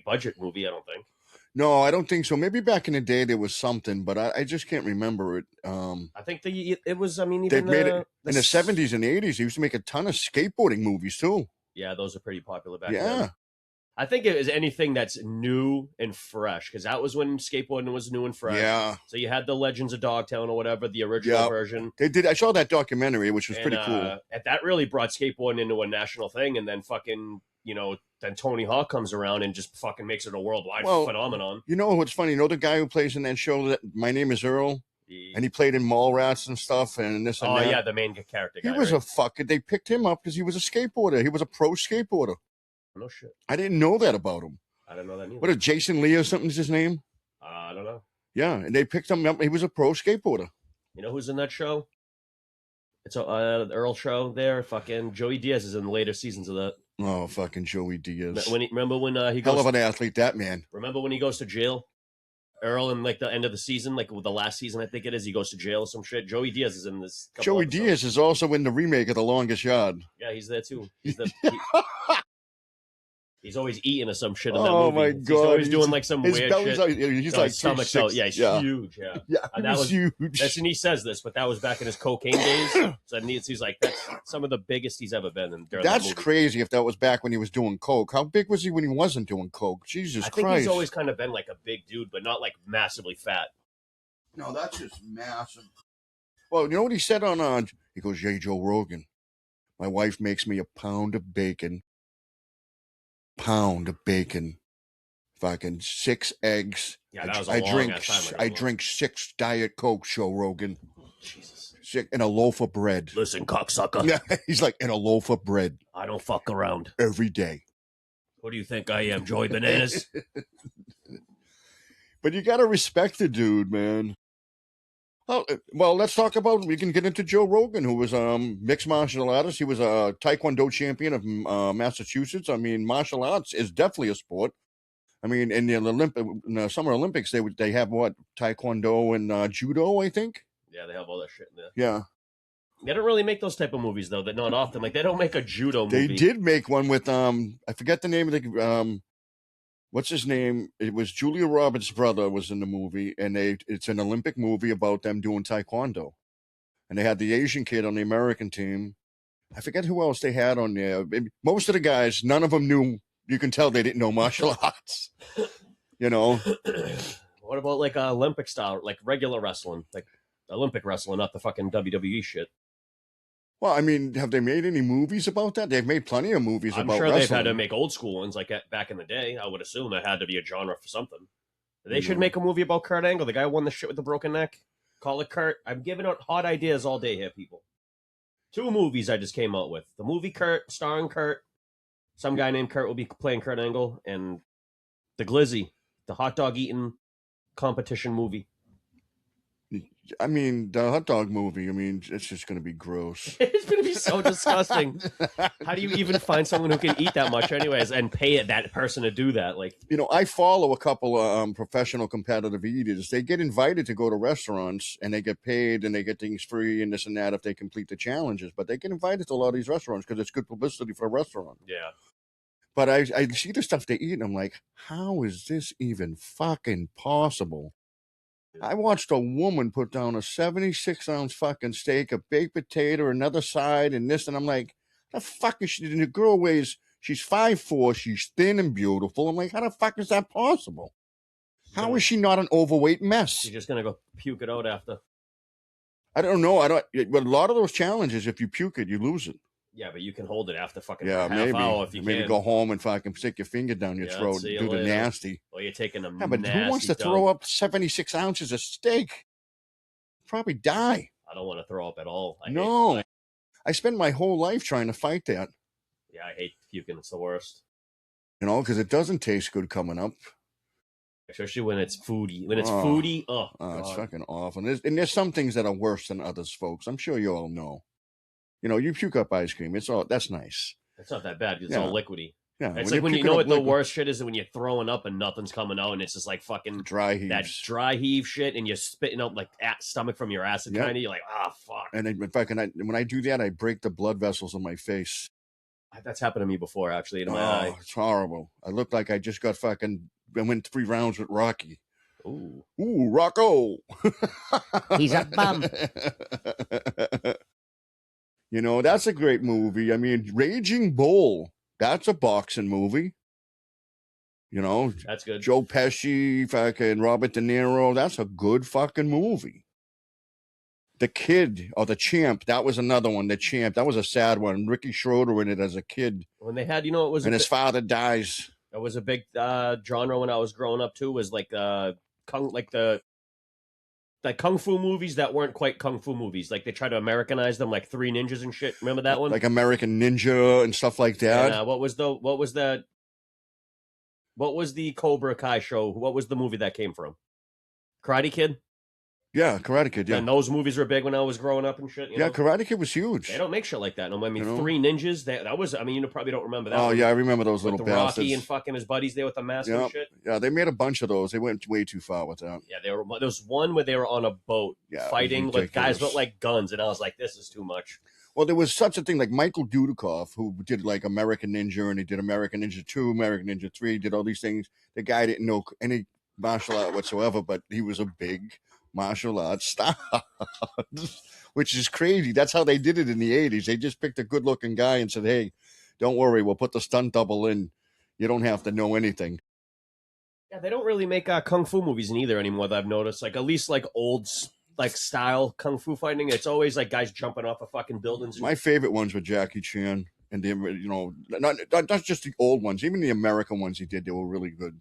budget movie. I don't think. No, I don't think so. Maybe back in the day there was something, but I just can't remember it. I think it was. I mean, even they made it in the 70s and 80s. They used to make a ton of skateboarding movies too. Yeah, those are pretty popular back then. I think it was anything that's new and fresh because that was when skateboarding was new and fresh. Yeah. So you had the Legends of Dogtown or whatever, the original version. They did. I saw that documentary, which was pretty cool. And that really brought skateboarding into a national thing, and then fucking then Tony Hawk comes around and just fucking makes it a worldwide phenomenon. You know what's funny? You know the guy who plays in that show, that My Name is Earl? And he played in Mallrats and stuff and this and that. Oh, yeah, the main character guy, He was they picked him up because he was a skateboarder. He was a pro skateboarder. No shit. I didn't know that about him. I didn't know that either. What, Jason Lee or something's his name? I don't know. Yeah, and they picked him up. He was a pro skateboarder. You know who's in that show? It's the Earl show there. Fucking Joey Diaz is in the later seasons of that. Oh, fucking Joey Diaz. Remember when he goes... Hell of an athlete, that man. Remember when he goes to jail? Earl in like the end of the season, like the last season, I think it is, he goes to jail or some shit. Joey Diaz is in this. Joey Diaz is also in the remake of The Longest Yard. Yeah, he's there too. He's always eating or some shit in that movie. Oh my god! He's always doing like some weird shit. He's like stomach's out. Yeah, he's huge. Yeah, that was huge. And he says this, but that was back in his cocaine days. So he's like, that's some of the biggest he's ever been. That's crazy. If that was back when he was doing coke, how big was he when he wasn't doing coke? Jesus Christ! I think he's always kind of been like a big dude, but not like massively fat. No, that's just massive. Well, you know what he said on? He goes, "Yeah, Joe Rogan, my wife makes me a pound of bacon." Fucking 6 eggs. Yeah, that was a long ass time ago. I drink 6 Diet Coke, Joe Rogan. Jesus. And a loaf of bread. Listen, cocksucker. Yeah, he's like, and a loaf of bread. I don't fuck around. Every day. Who do you think I am, Joey Bananas? But you gotta respect the dude, man. Well, let's talk about, we can get into Joe Rogan, who was mixed martial artist. He was a Taekwondo champion of Massachusetts. I mean, martial arts is definitely a sport. I mean, in the Summer Olympics, they have what? Taekwondo and judo, I think? Yeah, they have all that shit in there. Yeah. They don't really make those type of movies though. That not often. Like they don't make a judo movie. They did make one with I forget the name of the what's his name? It was Julia Roberts' brother was in the movie, and it's an Olympic movie about them doing taekwondo. And they had the Asian kid on the American team. I forget who else they had on there. Most of the guys, none of them knew. You can tell they didn't know martial arts. You know. What about like Olympic style, like regular wrestling, like Olympic wrestling, not the fucking WWE shit? Well, I mean, have they made any movies about that? They've made plenty of movies I'm about sure wrestling. they've had to make old school ones like back in the day. I would assume it had to be a genre for something. They should make a movie about Kurt Angle, the guy who won the shit with the broken neck. Call it Kurt. I'm giving out hot ideas all day here, people. 2 movies I just came out with. The movie Kurt, starring Kurt. Some guy named Kurt will be playing Kurt Angle. And The Glizzy, the hot dog eating competition movie. I mean, the hot dog movie, I mean, it's just going to be gross. It's going to be so disgusting. How do you even find someone who can eat that much anyways and pay that person to do that? Like, you know, I follow a couple of professional competitive eaters. They get invited to go to restaurants and they get paid and they get things free and this and that if they complete the challenges. But they get invited to a lot of these restaurants because it's good publicity for a restaurant. yeah. But I see the stuff they eat and I'm like, how is this even fucking possible? I watched a woman put down a 76-ounce fucking steak, a baked potato, another side, and this, and I'm like, the fuck is she? And the girl weighs, she's 5'4", she's thin and beautiful. I'm like, how the fuck is that possible? How is she not an overweight mess? You're just going to go puke it out after. I don't know. But a lot of those challenges, if you puke it, you lose it. Yeah, but you can hold it after fucking half maybe. Hour if you maybe can. go home and fucking stick your finger down your throat and do the nasty. Well, you're taking a but who wants to throw up 76 ounces of steak? Probably die. I don't want to throw up at all. I spent my whole life trying to fight that. Yeah, I hate puking. It's the worst. You know, because it doesn't taste good coming up. Especially when it's foodie. When it's foodie, it's fucking awful. And there's some things that are worse than others, folks. I'm sure you all know. You know, you puke up ice cream. That's nice. It's not that bad because it's all liquidy. Yeah, it's like when you know what the worst shit is when you're throwing up and nothing's coming out and it's just like fucking dry heaves. That dry heave shit and you're spitting out like stomach from your acid kind of. You're like, fuck. And when I do that, I break the blood vessels in my face. That's happened to me before, actually, in my eye. It's horrible. I look like I just got I went 3 rounds with Rocky. Ooh, Rocco. He's a bum. You know, that's a great movie. I mean, Raging Bull, that's a boxing movie. You know, that's good. Joe Pesci, fucking Robert De Niro, that's a good fucking movie. The Kid, or The Champ, that was another one. The Champ, that was a sad one. Ricky Schroeder in it as a kid. When they had, it was... And his father dies. That was a big genre when I was growing up, too, was like kung fu movies that weren't quite kung fu movies. Like they tried to Americanize them, like Three Ninjas and shit. Remember that one? Like American Ninja and stuff like that. And, what was the Cobra Kai show? What was the movie that came from? Karate Kid? Yeah, Karate Kid, yeah. And those movies were big when I was growing up and shit. You know? Karate Kid was huge. They don't make shit like that. No, I mean, Three Ninjas, that was, you probably don't remember that. Oh, yeah, I remember those little bastards. Rocky and fucking his buddies there with the mask and shit. Yeah, they made a bunch of those. They went way too far with that. Yeah, there was one where they were on a boat fighting with guys with like guns, and I was like, this is too much. Well, there was such a thing like Michael Dudikoff, who did like American Ninja, and he did American Ninja 2, American Ninja 3, did all these things. The guy didn't know any martial art whatsoever, but he was a big martial arts star, which is crazy. That's how they did it in the 80s. They just picked a good-looking guy and said, hey, don't worry, we'll put the stunt double in. You don't have to know anything. Yeah, they don't really make kung fu movies neither anymore, that I've noticed. Like, at least like old like style kung fu fighting, it's always like guys jumping off of fucking buildings. My favorite ones were Jackie Chan, and not just the old ones, even the American ones he did, they were really good.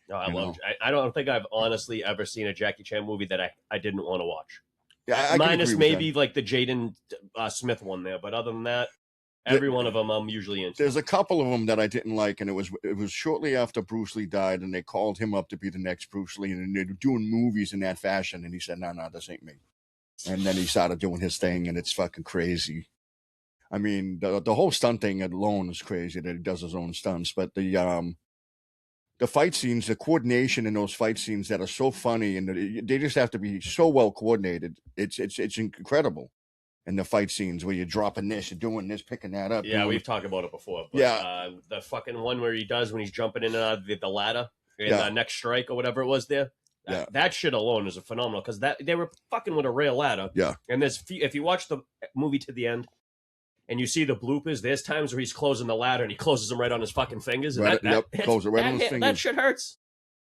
No, I don't think I've honestly ever seen a Jackie Chan movie that I didn't want to watch. Yeah, minus maybe like the Jaden Smith one there, but other than that, every one of them I'm usually into. There's a couple of them that I didn't like, and it was shortly after Bruce Lee died, and they called him up to be the next Bruce Lee, and they were doing movies in that fashion, and he said, no, this ain't me. And then he started doing his thing, and it's fucking crazy. I mean, the whole stunt thing alone is crazy that he does his own stunts, but the fight scenes, the coordination in those fight scenes that are so funny, and they just have to be so well coordinated. It's incredible. and the fight scenes where you're dropping this, you're doing this, picking that up. Yeah, we've talked about it before. But, Yeah. The fucking one where he does when he's jumping in and out of the ladder in Next Strike or whatever it was there. That shit alone is a phenomenal because they were fucking with a real ladder. Yeah. And if you watch the movie to the end and you see the bloopers, there's times where he's closing the ladder and he closes them right on his fucking fingers. And close it right on his fingers. That shit hurts.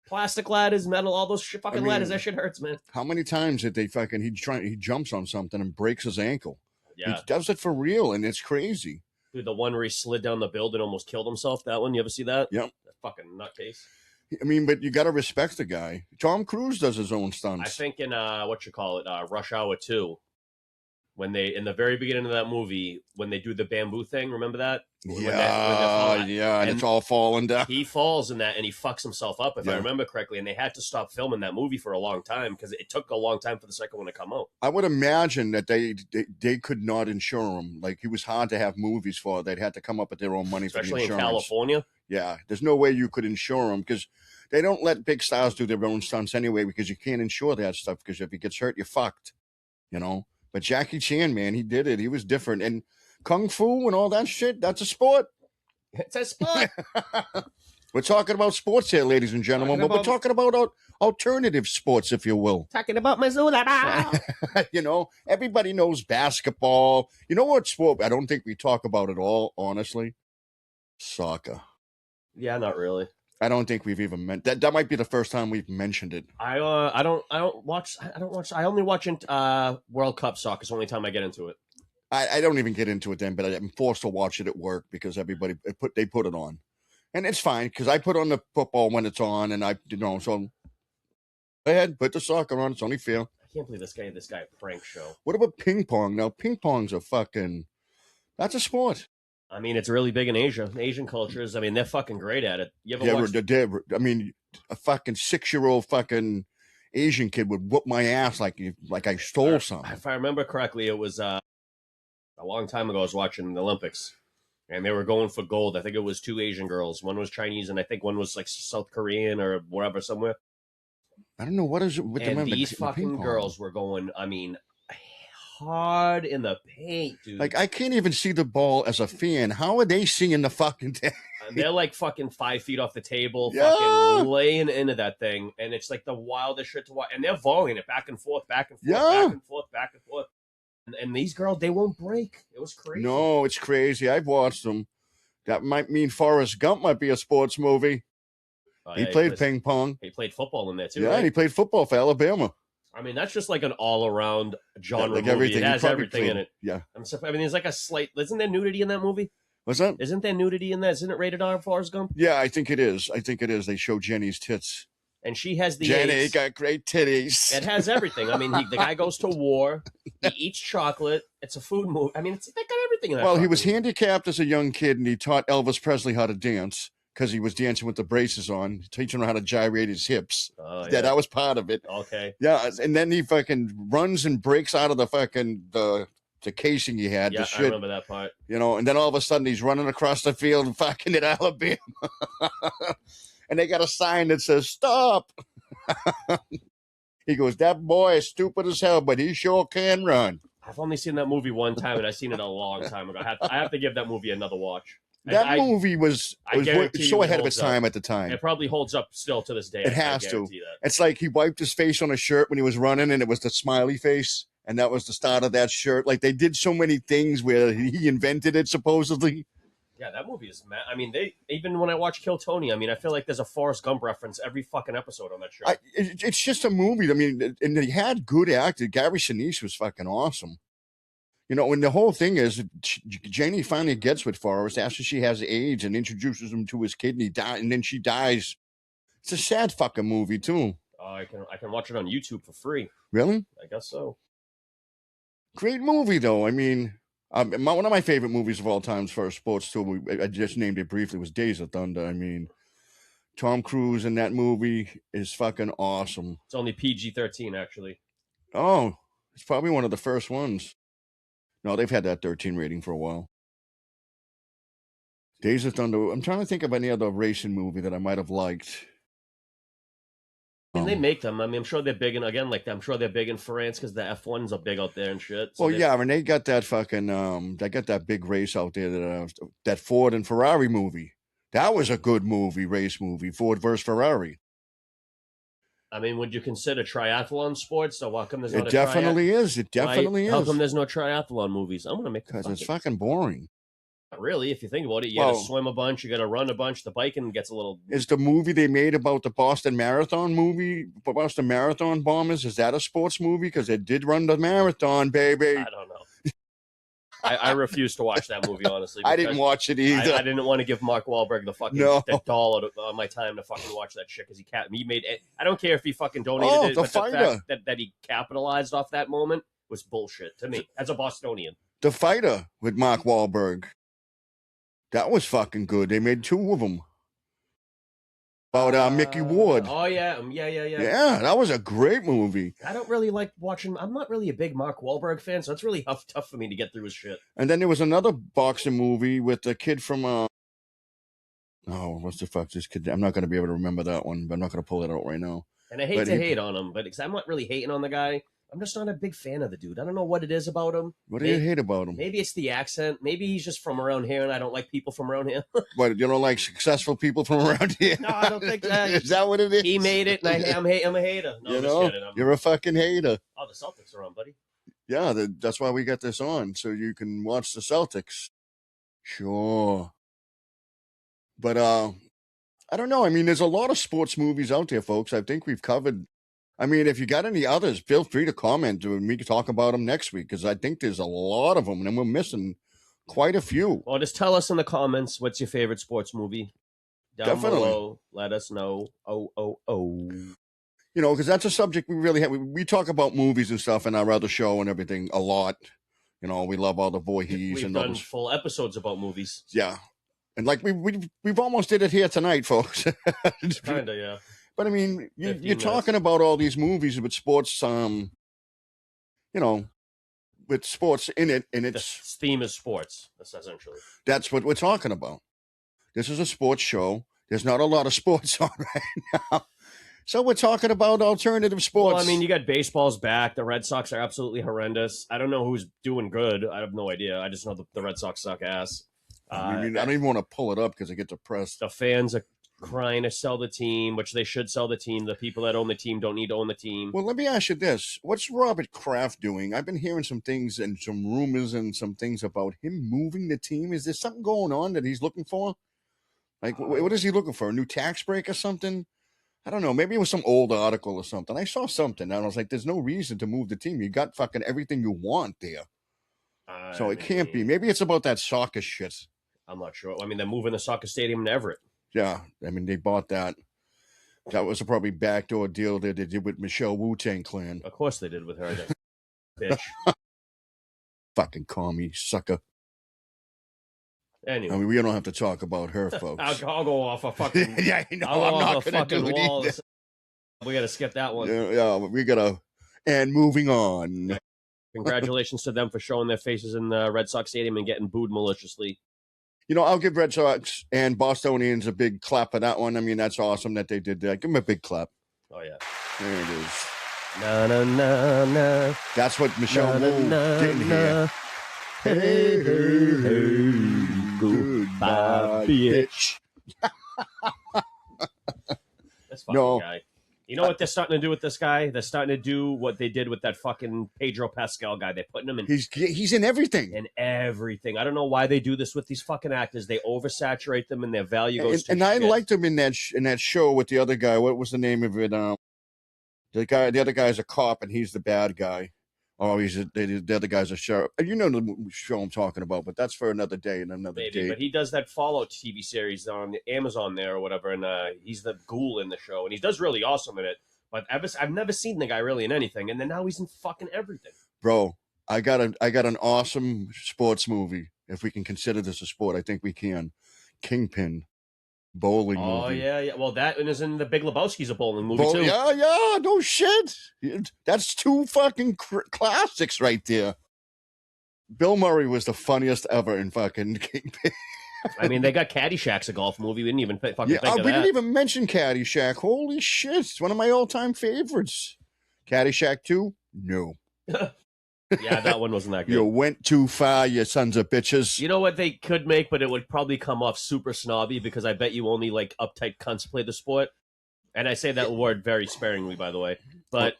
Plastic ladders, metal, all those fucking ladders. That shit hurts, man. How many times did they fucking he jumps on something and breaks his ankle? Yeah. He does it for real, and it's crazy. Dude, the one where he slid down the building and almost killed himself. That one, you ever see that? Yep. That fucking nutcase. I mean, but you got to respect the guy. Tom Cruise does his own stunts. I think in Rush Hour 2, when they in the very beginning of that movie, when they do the bamboo thing, remember that? And it's all falling down. He falls in that and he fucks himself up, if I remember correctly. And they had to stop filming that movie for a long time because it took a long time for the second one to come out. I would imagine that they could not insure him. Like, he was hard to have movies for. They'd have to come up with their own money, especially for the insurance. In California. Yeah, there's no way you could insure him because they don't let big stars do their own stunts anyway because you can't insure that stuff because if he gets hurt, you're fucked, you know? But Jackie Chan, man, he did it. He was different. And Kung Fu and all that shit, that's a sport. It's a sport. We're talking about sports here, ladies and gentlemen, but we're talking about alternative sports, if you will. Talking about Missoula. You know, everybody knows basketball. You know what sport I don't think we talk about at all, honestly? Soccer. Yeah, not really. I don't think we've even that might be the first time we've mentioned it. I don't watch. I only watch World Cup soccer. It's the only time I get into it. I don't even get into it then, but I'm forced to watch it at work because everybody they put it on, and it's fine because I put on the football when it's on, and so go ahead, put the soccer on. It's only fair. I can't believe this guy prank show. What about ping pong? Now ping pong's that's a sport. I mean, it's really big in Asia. Asian cultures, I mean, they're fucking great at it. You ever watched... I mean, a fucking 6-year-old fucking Asian kid would whoop my ass like I stole something. If I remember correctly, it was a long time ago. I was watching the Olympics, and they were going for gold. I think it was 2 Asian girls. One was Chinese, and I think one was like South Korean or wherever somewhere. I don't know what is it with them. And these fucking girls were going. I mean, hard in the paint, dude. Like, I can't even see the ball as a fan. How are they seeing the fucking thing? They're like fucking 5 feet off the table, fucking laying into that thing, and it's like the wildest shit to watch. And they're volleying it back and forth, back and forth, back and forth, back and forth. And these girls, they won't break. It was crazy. No, it's crazy. I've watched them. That might mean Forrest Gump might be a sports movie. He played ping pong. He played football in there too. Yeah, right? And he played football for Alabama. I mean, that's just like an all-around genre movie. Everything. It has everything in it. Yeah. I mean, there's like a slight... Isn't there nudity in that movie? What's that? Isn't there nudity in that? Isn't it rated R, Forrest Gump? Yeah, I think it is. They show Jenny's tits. And she has the Jenny got great titties. It has everything. I mean, the guy goes to war. He eats chocolate. It's a food movie. I mean, they got everything in that. Well, he was handicapped as a young kid, and he taught Elvis Presley how to dance. Because he was dancing with the braces on, teaching him how to gyrate his hips. Oh, yeah, that was part of it. Okay. Yeah, and then he fucking runs and breaks out of the fucking the casing he had. Yeah, I remember that part. You know, and then all of a sudden he's running across the field and fucking at Alabama. And they got a sign that says, "Stop." He goes, "That boy is stupid as hell, but he sure can run." I've only seen that movie one time, and I've seen it a long time ago. I have to give that movie another watch. That movie was so ahead of its time at the time. It probably holds up still to this day. It has to. It's like he wiped his face on a shirt when he was running, and it was the smiley face, and that was the start of that shirt. Like, they did so many things where he invented it, supposedly. Yeah, that movie is mad. I mean, even when I watch Kill Tony, I mean, I feel like there's a Forrest Gump reference every fucking episode on that show. It's just a movie. I mean, and they had good actors. Gary Sinise was fucking awesome. You know, and the whole thing is, Janie finally gets with Forrest after she has AIDS and introduces him to his kid, and then she dies. It's a sad fucking movie too. I can watch it on YouTube for free. Really? I guess so. Great movie though. I mean, one of my favorite movies of all times for sports too. I just named it briefly. Was Days of Thunder. I mean, Tom Cruise in that movie is fucking awesome. It's only PG-13 actually. Oh, it's probably one of the first ones. No, they've had that 13 rating for a while. Days of Thunder. I'm trying to think of any other racing movie that I might have liked. And they make them. I mean, I'm sure they're big, and again, like I'm sure they're big in France because the F1s are big out there and shit. So well, yeah, and they got that fucking they got that big race out there that Ford and Ferrari movie. That was a good movie, race movie, Ford versus Ferrari. I mean, would you consider triathlon sports? So how come there's not It definitely is. It definitely How is. come there's no triathlon movies? I'm gonna make Because it's fucking boring. Not really, if you think about it, you gotta swim a bunch, you gotta run a bunch. The biking gets a little. Is the movie they made about the Boston Marathon Boston Marathon bombers? Is that a sports movie? Because it did run the marathon, baby. I don't know. I refuse to watch that movie, honestly. I didn't watch it either. I didn't want to give Mark Wahlberg the fucking the dollar on my time to fucking watch that shit because he made it. I don't care if he fucking donated it, but the fact that he capitalized off that moment was bullshit to me as a Bostonian. The Fighter with Mark Wahlberg. That was fucking good. They made 2 of them. About Mickey Ward. Oh, yeah. Yeah, that was a great movie. I don't really like watching. I'm not really a big Mark Wahlberg fan, so it's really tough for me to get through his shit. And then there was another boxing movie with the kid from. Oh, what's the fuck this kid? I'm not going to be able to remember that one, but I'm not going to pull it out right now. And I hate to hate on him, but I'm not really hating on the guy. I'm just not a big fan of the dude. I don't know what it is about him. What do you hate about him? Maybe it's the accent. Maybe he's just from around here, and I don't like people from around here. What, you don't like successful people from around here? No, I don't think that. Is that what it is? He made it, and I'm a hater. No, you I'm know, just kidding. you're a fucking hater. Oh, the Celtics are on, buddy. Yeah, that's why we got this on, so you can watch the Celtics. Sure. But, I don't know. I mean, there's a lot of sports movies out there, folks. I think we've covered. I mean, if you got any others, feel free to comment and we can talk about them next week because I think there's a lot of them and we're missing quite a few. Well, just tell us in the comments what's your favorite sports movie. Down below, let us know. Oh. You know, because that's a subject we really have. We talk about movies and stuff in our other show and everything a lot. You know, we love all the Voorhees We've and done those full episodes about movies. Yeah. And like we've almost did it here tonight, folks. Kind of, yeah. But I mean, you're talking about all these movies with sports, you know, with sports in it, and it's the theme is sports, essentially. That's what we're talking about. This is a sports show. There's not a lot of sports on right now, so we're talking about alternative sports. Well, I mean, you got baseball's back. The Red Sox are absolutely horrendous. I don't know who's doing good. I have no idea. I just know the Red Sox suck ass. I don't even want to pull it up because I get depressed. The fans are crying to sell the team, which they should sell the team. The people that own the team don't need to own the team. Well, let me ask you this. What's Robert Kraft doing? I've been hearing some things and some rumors and some things about him moving the team. Is there something going on that he's looking for? Like, what is he looking for? A new tax break or something? I don't know. Maybe it was some old article or something. I saw something and I was like, there's no reason to move the team. You got fucking everything you want there. So it can't be. Maybe it's about that soccer shit. I'm not sure. I mean, they're moving the soccer stadium to Everett. Yeah, I mean, they bought that. That was a probably backdoor deal that they did with Michelle Wu-Tang Clan. Of course they did with her. Bitch. Fucking commie sucker. Anyway. I mean, we don't have to talk about her, folks. I'll go off a fucking... Yeah, I know. I'm not going to do it wall. either. We got to skip that one. Yeah, we got to... And moving on. Congratulations to them for showing their faces in the Red Sox Stadium and getting booed maliciously. You know, I'll give Red Sox and Bostonians a big clap for that one. I mean, that's awesome that they did that. Give them a big clap. Oh, yeah. There it is. Na, na, na, na. That's what Michelle Wu didn't hear. Hey, hey, hey, goodbye, bitch. This fucking guy. You know what they're starting to do with this guy? They're starting to do what they did with that fucking Pedro Pascal guy. They're putting him in. He's in everything. In everything. I don't know why they do this with these fucking actors. They oversaturate them and their value goes to and shit. I liked him in that show with the other guy. What was the name of it? The other guy's a cop and he's the bad guy. Oh, the other guy's a sheriff. You know the show I'm talking about, but that's for another day and another day. But he does that Fallout TV series on Amazon there or whatever, and he's the ghoul in the show, and he does really awesome in it. But I've never seen the guy really in anything, and then now he's in fucking everything. Bro, I got an awesome sports movie. If we can consider this a sport, I think we can. Kingpin. Bowling movie. Oh, yeah. Well, that is in the Big Lebowski's a bowling movie, too. Yeah, no shit. That's 2 fucking classics right there. Bill Murray was the funniest ever in fucking Kingpin. I mean, they got Caddyshack's a golf movie. We didn't even fucking think of we that. didn't even mention Caddyshack. Holy shit. It's one of my all-time favorites. Caddyshack 2? No. Yeah, that one wasn't that good. You went too far, you sons of bitches. You know what they could make, but it would probably come off super snobby because I bet you only like uptight cunts play the sport. And I say that word very sparingly, by the way. But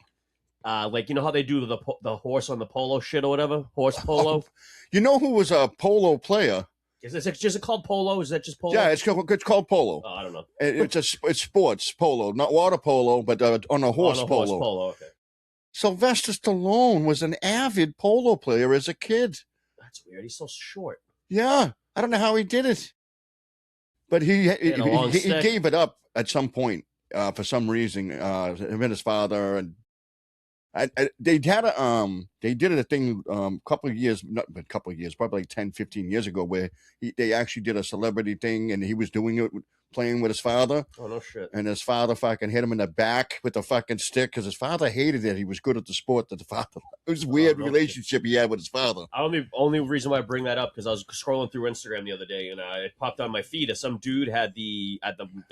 like, you know how they do the horse on the polo shit or whatever? Horse polo? You know who was a polo player? Is it just called polo? Is that just polo? Yeah, it's called polo. Oh, I don't know. It's sports polo, not water polo, but on a horse polo. Horse polo, okay. Sylvester Stallone was an avid polo player as a kid. That's weird. He's so short. Yeah, I don't know how he did it, but he gave it up at some point for some reason. Him and his father, and they did a thing probably like 10, 15 years ago, where they actually did a celebrity thing, and he was doing it, playing with his father. Oh, no shit. And his father fucking hit him in the back with the fucking stick because his father hated it. He was good at the sport that the father. It was a weird relationship he had with his father. Only reason why I bring that up because I was scrolling through Instagram the other day and it popped on my feed as some dude had the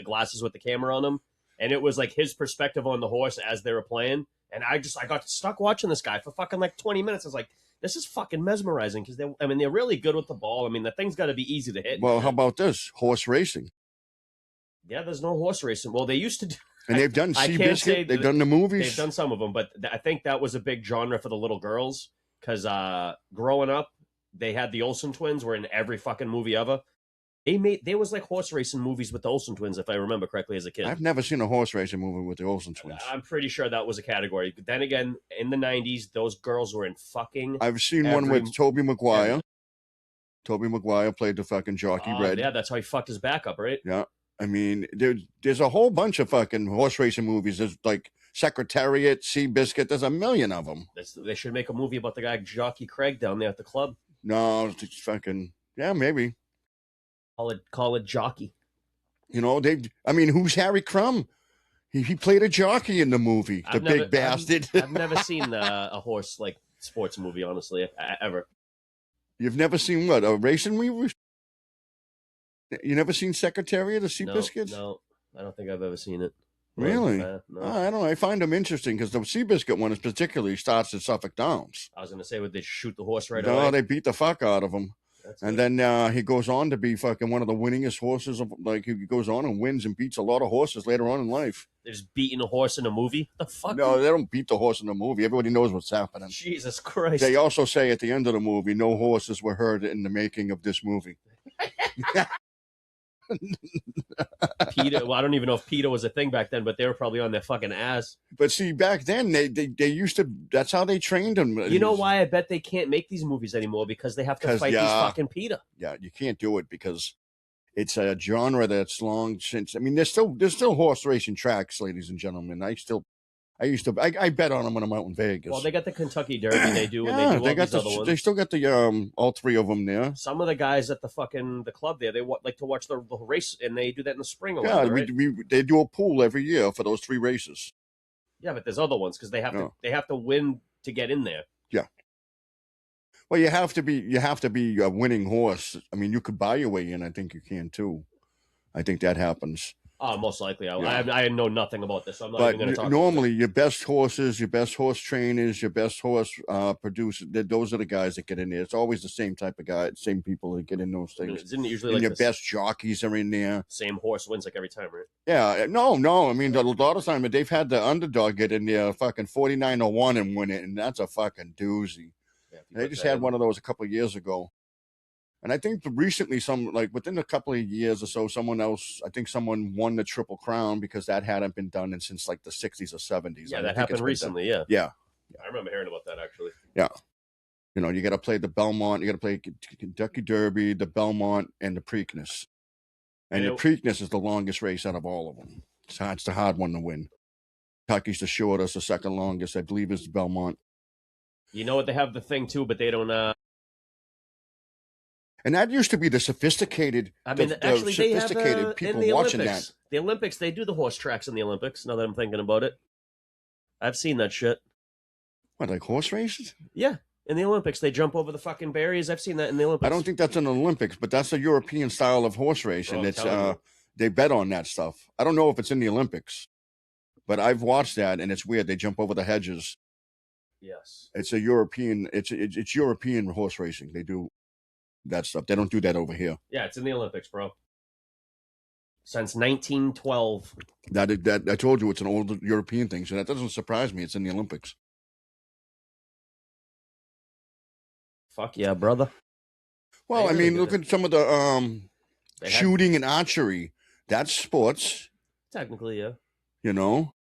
glasses with the camera on them, and it was like his perspective on the horse as they were playing. And I got stuck watching this guy for fucking like 20 minutes. I was like, this is fucking mesmerizing because they're really good with the ball. I mean, the thing's got to be easy to hit. Well, how about this horse racing? Yeah, there's no horse racing. Well, they used to do. And they've done Seabiscuit. They've done the movies. They've done some of them, but I think that was a big genre for the little girls because growing up, they had the Olsen twins were in every fucking movie ever. There was like horse racing movies with the Olsen twins, if I remember correctly, as a kid. I've never seen a horse racing movie with the Olsen twins. I'm pretty sure that was a category. But then again, in the 90s, those girls were in fucking. I've seen one with Tobey Maguire. Tobey Maguire played the fucking jockey Red. Yeah, that's how he fucked his back up, right? Yeah. I mean, there's a whole bunch of fucking horse racing movies. There's like Secretariat, Seabiscuit. There's a million of them. They should make a movie about the guy Jockey Craig down there at the club. No, it's fucking maybe. Call it Jockey. You know, who's Harry Crumb? He played a jockey in the movie. Big bastard. I've never seen a horse like sports movie, honestly, ever. You've never seen what, a racing movie? You never seen Secretariat or Seabiscuit? No, I don't think I've ever seen it. Really? No. I don't know. I find them interesting because the Seabiscuit one is particularly starts at Suffolk Downs. I was going to say, would they shoot the horse right away? No, they beat the fuck out of him. And then he goes on to be fucking one of the winningest horses. He goes on and wins and beats a lot of horses later on in life. They're just beating a horse in a movie? The fuck? No, they don't beat the horse in the movie. Everybody knows what's happening. Jesus Christ. They also say at the end of the movie, no horses were hurt in the making of this movie. PETA. Well, I don't even know if PETA was a thing back then, but they were probably on their fucking ass. But see, back then they used to. That's how they trained them. You know why I bet they can't make these movies anymore because they have to fight these fucking PETA. Yeah, you can't do it because it's a genre that's long since. I mean, there's still horse racing tracks, ladies and gentlemen. I bet on them when I'm out in Vegas. Well, they got the Kentucky Derby. They do, and they do all these other ones. They still got the all three of them there. Some of the guys at the club there, they like to watch the race, and they do that in the spring. They do a pool every year for those three races. Yeah, but there's other ones because they have to win to get in there. Yeah. Well, you have to be a winning horse. I mean, you could buy your way in. I think you can too. I think that happens. Oh, most likely. I know nothing about this. So I'm not even going to talk normally, your best horses, your best horse trainers, your best horse producers, those are the guys that get in there. It's always the same type of guy, same people that get in those things. Isn't it usually and like your best jockeys are in there. Same horse wins like every time, right? Yeah. No. I mean, a lot of times they've had the underdog get in there fucking 49-1 and win it, and that's a fucking doozy. Yeah, they just had one of those a couple of years ago. And I think recently, within a couple of years or so, someone won the Triple Crown because that hadn't been done since like the 60s or 70s. Yeah, that happened recently, yeah. Yeah. I remember hearing about that, actually. Yeah. You know, you got to play the Belmont, you got to play Kentucky Derby, the Belmont, and the Preakness. And the Preakness is the longest race out of all of them. It's the hard one to win. Kentucky's the shortest, the second longest, I believe, is the Belmont. You know what? They have the thing, too, but they don't... And that used to be the sophisticated. I mean, actually, they have people in the watching Olympics. that. The Olympics, they do the horse tracks in the Olympics. Now that I'm thinking about it, I've seen that shit. What, like horse races? Yeah, In the Olympics, they jump over the fucking barriers. I've seen that in the Olympics. I don't think that's in the Olympics, but that's a European style of horse racing. Bro, I'm It's telling you. they bet on that stuff. I don't know if it's in the Olympics, but I've watched that and it's weird. They jump over the hedges. Yes. It's a European. It's European horse racing. They do that stuff. They don't do that over here. Yeah, it's in the Olympics, bro. Since 1912. That I told you it's an old European thing, so that doesn't surprise me. It's in the Olympics. Fuck yeah, brother. Well, I They really mean, did look it. at some of the They had- shooting and archery. That's sports, Technically, yeah. you know.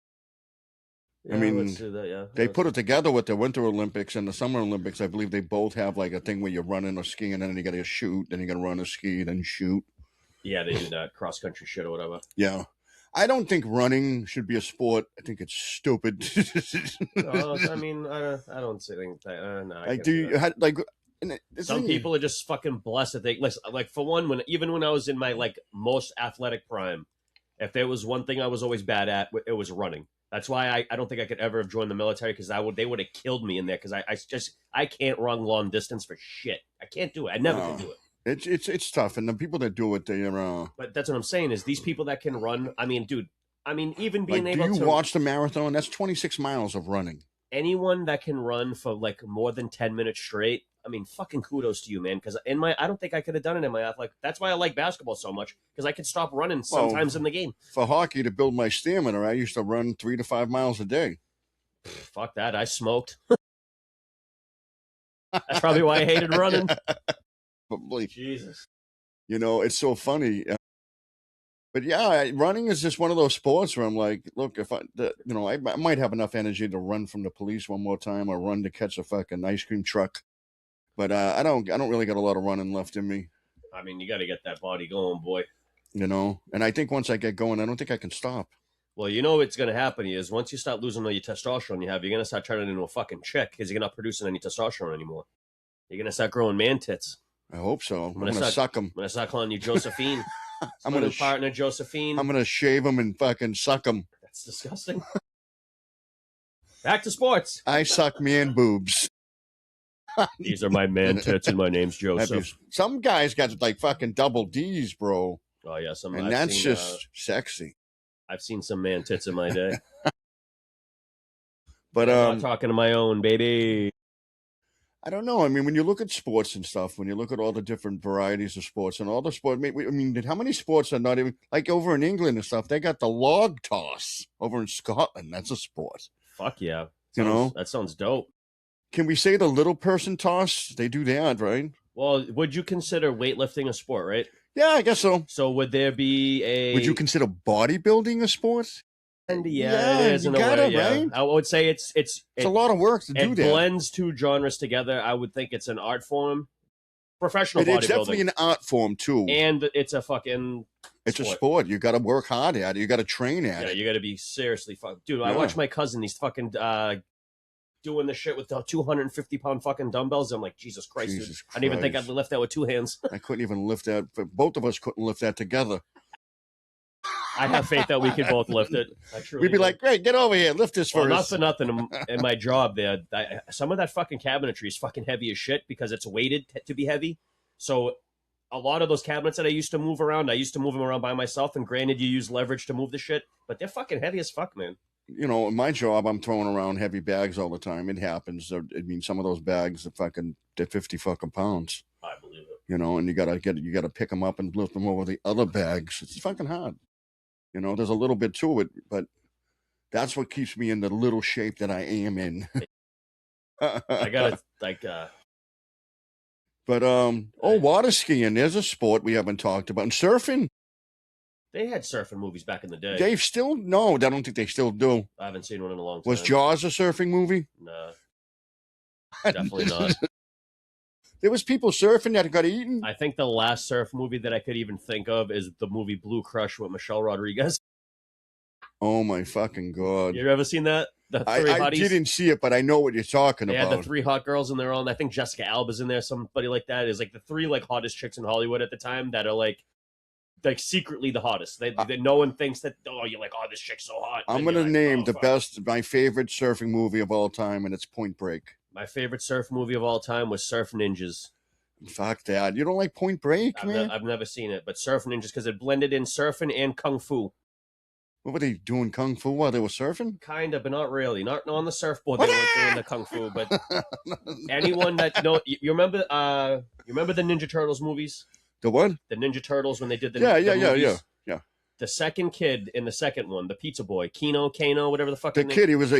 Yeah, mean, let's do that, yeah. They put it together with the Winter Olympics and the Summer Olympics. I believe they both have like a thing where you're running or skiing, and then you got to shoot, then you got to run or ski, then shoot. Yeah, they do that cross-country shit or whatever. Yeah. I don't think running should be a sport. I think it's stupid. I mean, I don't think that. No, I Like, can't do do you that. had like and the Some thing- people are just fucking blessed that they listen. Like for one, even when I was in my like most athletic prime, if there was one thing I was always bad at, it was running. That's why I don't think I could ever have joined the military because they would have killed me in there because I can't run long distance for shit. I can't do it. I never No. could do it. It's tough, and the people that do it, they're But that's what I'm saying is these people that can run. I mean, dude. I mean, even being like. Do able you to watch the marathon? That's 26 miles of running. anyone that can run for like more than 10 minutes straight. I mean, fucking kudos to you, man. Because I don't think I could have done it in my athletic. That's why I like basketball so much because I could stop running sometimes in the game. For hockey, to build my stamina, I used to run 3 to 5 miles a day. Fuck that. I smoked. That's probably why I hated running. Probably. Jesus. You know, it's so funny. But yeah, running is just one of those sports where I'm like, look, if I might have enough energy to run from the police one more time or run to catch a fucking ice cream truck. But I don't really got a lot of running left in me, I mean, you got to get that body going, boy. you know. And I think once I get going, I don't think I can stop. Well, you know what's going to happen is once you start losing all your testosterone you have, you're going to start turning into a fucking chick because you're not producing any testosterone anymore. You're going to start growing man tits. I hope so. I'm gonna gonna suck them. I'm going to start calling you Josephine. I'm My gonna new partner, Josephine. I'm gonna shave them and fucking suck them. That's disgusting. Back to sports. I suck man boobs. These are my man tits, and my name's Joseph. Some guys got like fucking double D's, bro, Oh yeah, some. and I've that's seen, just sexy. I've seen some man tits in my day. But I'm not talking to my own baby. I don't know. I mean, when you look at sports and stuff, when you look at all the different varieties of sports and all the sport, I mean, how many sports are not even like over in England and stuff? They got the log toss over in Scotland. That's a sport. Fuck yeah, You know? that sounds dope. Can we say the little person toss? They do that, right? Well, would you consider weightlifting a sport, right? Yeah, I guess so. So would there be a? Would you consider bodybuilding a sport? Yeah, it is you in a gotta, way. Yeah. right? I would say it's It's a lot of work to do it that. blends two genres together. I would think it's an art form, professional It's definitely bodybuilding, an art form too. and it's a fucking. It's a sport. You got to work hard at it. You got to train at Yeah, it. you got to be seriously fucking. Dude, I Yeah. watch my cousin. He's fucking doing the shit with the 250-pound fucking dumbbells. I'm like, Jesus Christ, dude. Jesus I didn't even think I'd Christ. lift that with two hands. I couldn't even lift that. Both of us couldn't lift that together. I have faith that we could both lift it. I truly We'd be do. like, "Great, get over here, lift this Well, not first." for nothing. In my job there, some of that fucking cabinetry is fucking heavy as shit because it's weighted to be heavy. So a lot of those cabinets that I used to move around, I used to move them around by myself. And granted, you use leverage to move the shit, but they're fucking heavy as fuck, man. You know, in my job, I'm throwing around heavy bags all the time. It happens. I mean, some of those bags are they're 50 fucking pounds. I believe it. You know, and you gotta pick them up and lift them over the other bags. It's fucking hard. You know, there's a little bit to it, but that's what keeps me in the little shape that I am in. I gotta like. But water skiing. There's a sport we haven't talked about. And surfing. They had surfing movies back in the day. They've still no. I don't think they still do. I haven't seen one in a long time. Was Jaws a surfing movie? No, definitely not. There was people surfing that got eaten. I think the last surf movie that I could even think of is the movie Blue Crush with Michelle Rodriguez. Oh my fucking god! You ever seen that? The three I hotties? didn't see it, but I know what you're talking They about. had the three hot girls in their own. I think Jessica Alba's in there. Somebody like that is like the three like hottest chicks in Hollywood at the time that are like secretly the hottest. They no one thinks that. Oh, you're like, oh, this chick's so hot. I'm And gonna you're like, name oh, the fuck. best, my favorite surfing movie of all time, and it's Point Break. My favorite surf movie of all time was Surf Ninjas. Fuck that. You don't like Point Break, man? I've never seen it, but Surf Ninjas because it blended in surfing and kung fu. What were they doing, kung fu while they were surfing? Kind of, but not really. Not on the surfboard. They weren't doing the kung fu, but anyone that you remember the Ninja Turtles movies? The what? The Ninja Turtles when they did the Yeah. The second kid in the second one, the pizza boy, Kano, whatever the fuck. The kid, he was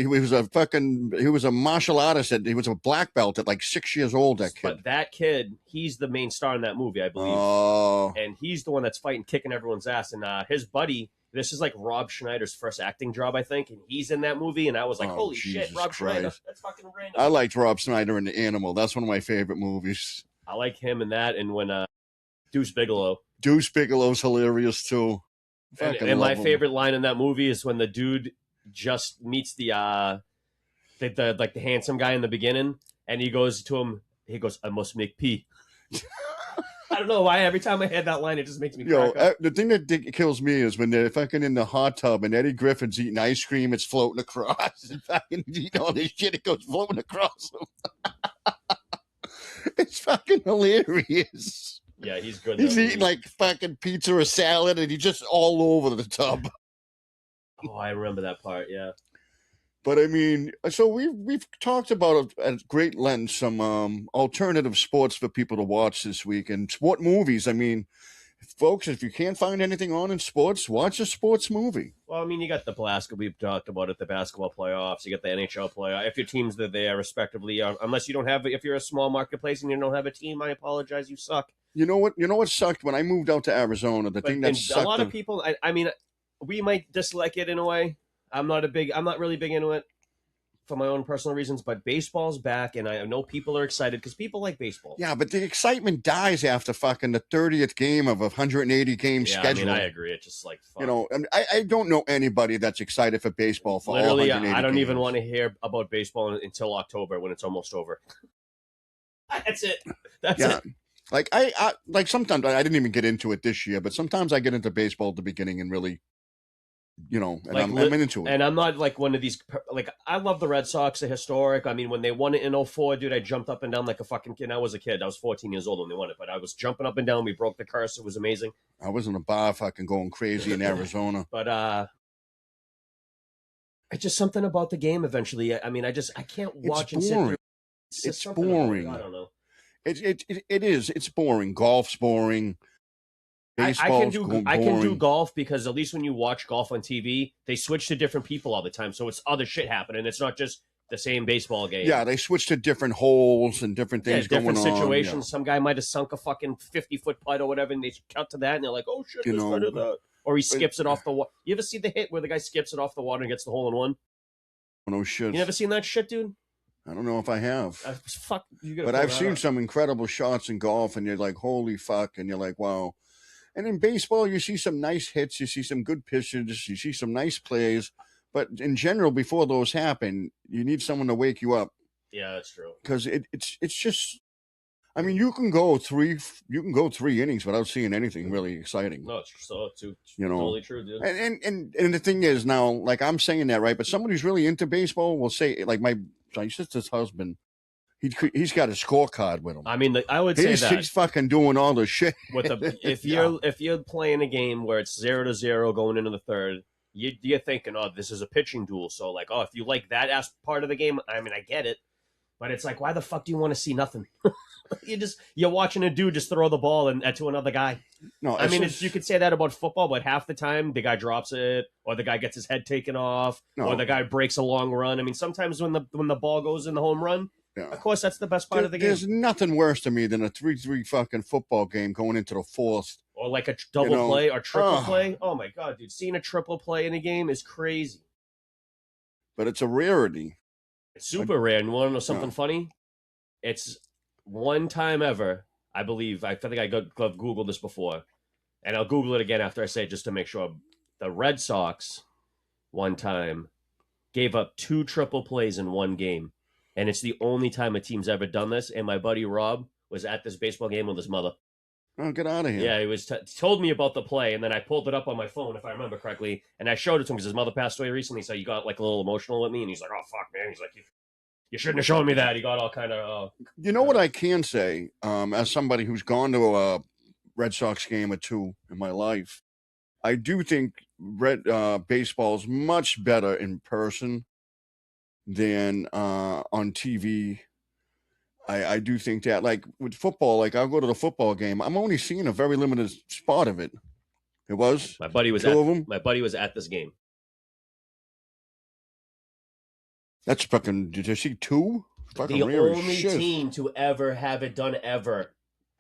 a martial artist. He was a black belt at like 6 years old. That kid. But that kid, he's the main star in that movie, I believe. Oh. And he's the one that's fighting, kicking everyone's ass. And his buddy, this is like Rob Schneider's first acting job, I think, and he's in that movie. And I was like, holy Jesus shit, Rob Christ. Schneider, that's fucking random. I liked Rob Schneider in The Animal. That's one of my favorite movies. I like him in that, and when Deuce Bigelow's hilarious too. And my favorite line in that movie is when the dude just meets the handsome guy in the beginning, and he goes to him. He goes, "I must make pee." I don't know why. Every time I hear that line, it just makes me crack up. The thing that kills me is when they're fucking in the hot tub and Eddie Griffin's eating ice cream. It's floating across, and fucking eating all this shit. It goes floating across him. It's fucking hilarious. Yeah, he's good. He's eating like fucking pizza or salad, and he's just all over the tub. Oh, I remember that part. Yeah. But I mean, so we've talked about at great length some alternative sports for people to watch this week, and sport movies. I mean, folks, if you can't find anything on in sports, watch a sports movie. Well, I mean, you got the basketball. We've talked about it. The basketball playoffs. You got the NHL playoff. If your teams are there, respectively, unless you don't have, if you're a small marketplace and you don't have a team, I apologize. You suck. You know what sucked when I moved out to Arizona. Thing that sucked. A lot of people. I mean, we might dislike it in a way. I'm not really big into it for my own personal reasons. But baseball's back, and I know people are excited because people like baseball. Yeah, but the excitement dies after fucking the 30th game of a 180 game schedule. I mean, I agree. It's just like fun. You know, I don't know anybody that's excited for baseball for literally. All 180 I don't games. even want to hear about baseball until October when it's almost over. That's it. That's it. Like I like sometimes I didn't even get into it this year, but sometimes I get into baseball at the beginning and really, and like, I'm into it. And I'm not like one of these, like, I love the Red Sox, the historic. I mean, when they won it in 2004, dude, I jumped up and down like a fucking kid. I was a kid. I was 14 years old when they won it, but I was jumping up and down. We broke the curse. It was amazing. I was in a bar fucking going crazy in Arizona. But it's just something about the game eventually. I mean, I can't watch and sit through. It's boring. I don't know. It is. It's boring. Golf's boring. Baseball's boring. I can do golf because at least when you watch golf on TV, they switch to different people all the time, so it's other shit happening. It's not just the same baseball game. Yeah, they switch to different holes and different things going on. Different situations. Yeah. Some guy might have sunk a fucking 50-foot putt or whatever, and they cut to that, and they're like, "Oh shit, there's better that." Or he skips it off the water. You ever see the hit where the guy skips it off the water and gets the hole in one? No shit. You never seen that shit, dude? I don't know if I have. Fuck. But I've seen some incredible shots in golf, and you're like, holy fuck, and you're like, wow. And in baseball, you see some nice hits, you see some good pitches, you see some nice plays. But in general, before those happen, you need someone to wake you up. Yeah, that's true. Because it's just, I mean, you can go three innings without seeing anything really exciting. No, it's totally true, dude. And the thing is now, like I'm saying that, right? But somebody who's really into baseball will say, like my sister's husband, he's got a scorecard with him. I mean, I would say that he's fucking doing all the shit. If you're playing a game where it's 0-0 going into the third, you're thinking, oh, this is a pitching duel. So like, oh, if you like that part of the game, I mean, I get it, but it's like, why the fuck do you want to see nothing? You're watching a dude just throw the ball to another guy. No, I mean, you could say that about football, but half the time the guy drops it, or the guy gets his head taken off, or the guy breaks a long run. I mean, sometimes when the ball goes in the home run, of course that's the best part of the game. There's nothing worse to me than a 3-3 fucking football game going into the fourth, or like a double play or triple play. Oh my god, dude, seeing a triple play in a game is crazy. But it's a rarity. It's super rare. And you want to know something funny? It's one time ever, I believe. I think I Googled this before, and I'll Google it again after I say it just to make sure. The Red Sox one time gave up 2 triple plays in one game, and it's the only time a team's ever done this. And my buddy Rob was at this baseball game with his mother. Oh, get out of here! Yeah, he was told me about the play, and then I pulled it up on my phone, if I remember correctly, and I showed it to him because his mother passed away recently, so he got like a little emotional with me, and he's like, "Oh fuck, man!" He's like, You shouldn't have shown me that. He got all kind of. You know what I can say, as somebody who's gone to a Red Sox game or two in my life, I do think baseball is much better in person than on TV. I do think that, like with football, like I'll go to the football game. I'm only seeing a very limited spot of it. It was My buddy was two of them. My buddy was at this game. That's fucking. Did you see two? Fucking The rare as only shit. team to ever have it done ever.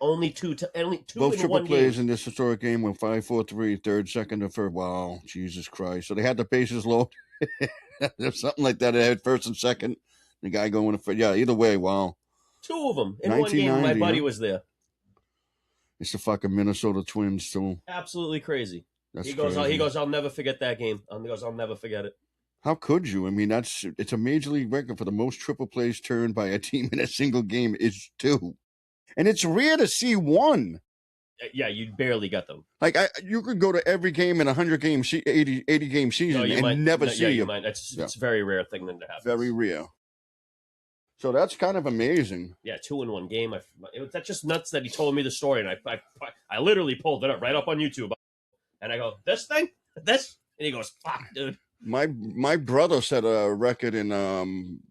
Only two Both in triple one plays game. in this historic game went 5-4-3, third, second, and third. Wow, Jesus Christ! So they had the bases loaded. There's something like that. They had first and second. The guy going to yeah. Either way, wow. Two of them in one game. My buddy was there. It's the fucking Minnesota Twins too. Absolutely crazy. That's He goes. crazy. He goes. I'll never forget that game. He goes. I'll never forget it. How could you? I mean, it's a major league record for the most triple plays turned by a team in a single game is 2, and it's rare to see 1. Yeah, you barely get them. Like you could go to every game in 100 game, 80 game season and never see you it. might. It's a very rare thing to happen. Very rare. So that's kind of amazing. Yeah, 2 in one game. That's just nuts that he told me the story, and I literally pulled it up right up on YouTube, and I go, this thing, this, and he goes, fuck, dude. My brother set a record in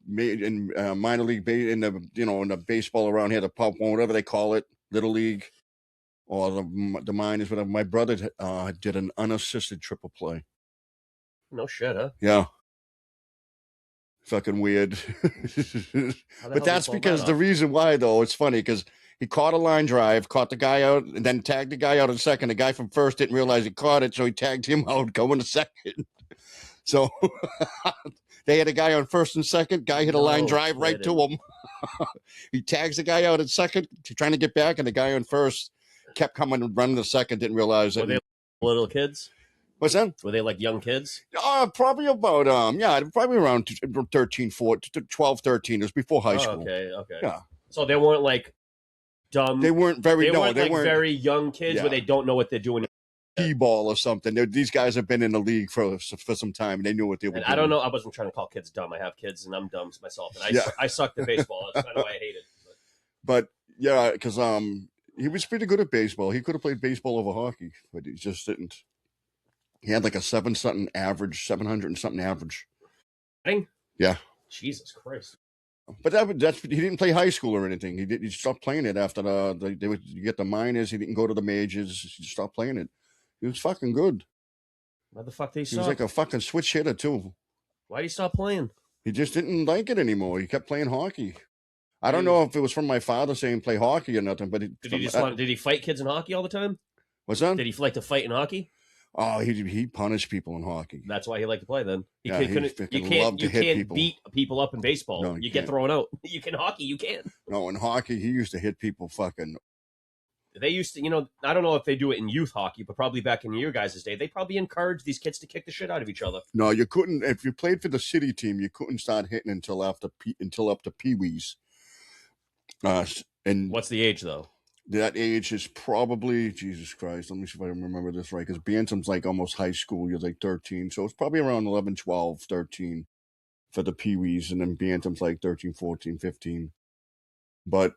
minor league in the baseball around here, the pop one, whatever they call it, little league, or the minors, whatever. My brother did an unassisted triple play. No shit, huh? Yeah. Fucking weird. But that's because the reason why, though, it's funny because he caught a line drive, caught the guy out, and then tagged the guy out in second. The guy from first didn't realize he caught it, so he tagged him out going to second. So they had a guy on first and second. Guy hit a line drive right to him. He tags the guy out at second, trying to get back, and the guy on first kept coming and running to second, didn't realize it. Were they little kids? What's that? Were they like young kids? Probably about probably around 13, 14, 12, 13. It was before high school. Okay. Yeah. So they weren't like dumb. They weren't very. They weren't very young kids where they don't know what they're doing. T-ball or something. These guys have been in the league for some time, and they knew what they were doing. I don't know. I wasn't trying to call kids dumb. I have kids, and I'm dumb myself, and I sucked at baseball. That's kind of why I hate it. But yeah, because he was pretty good at baseball. He could have played baseball over hockey, but he just didn't. He had like a 700 and something average. Yeah. Jesus Christ. But that's he didn't play high school or anything. He stopped playing it after you get the minors. He didn't go to the majors. He stopped playing it. He was fucking good. Why the fuck did he stop? He was like a fucking switch hitter too. Why did he stop playing? He just didn't like it anymore. He kept playing hockey. I don't know if it was from my father saying play hockey or nothing, but did he fight kids in hockey all the time? What's that? Did he like to fight in hockey? Oh, he punished people in hockey. That's why he liked to play then. You can't beat people up in baseball. No, you get thrown out. You can hockey, you can. No, in hockey, he used to hit people fucking. They used to, I don't know if they do it in youth hockey, but probably back in your guys' day, they probably encouraged these kids to kick the shit out of each other. No, you couldn't. If you played for the city team, you couldn't start hitting until up to Pee-wees. And what's the age though? That age is probably, Jesus Christ, let me see if I remember this right, because Bantam's like almost high school. You're like 13, so it's probably around 11, 12, 13 for the Pee-wees, and then Bantam's like 13, 14, 15. But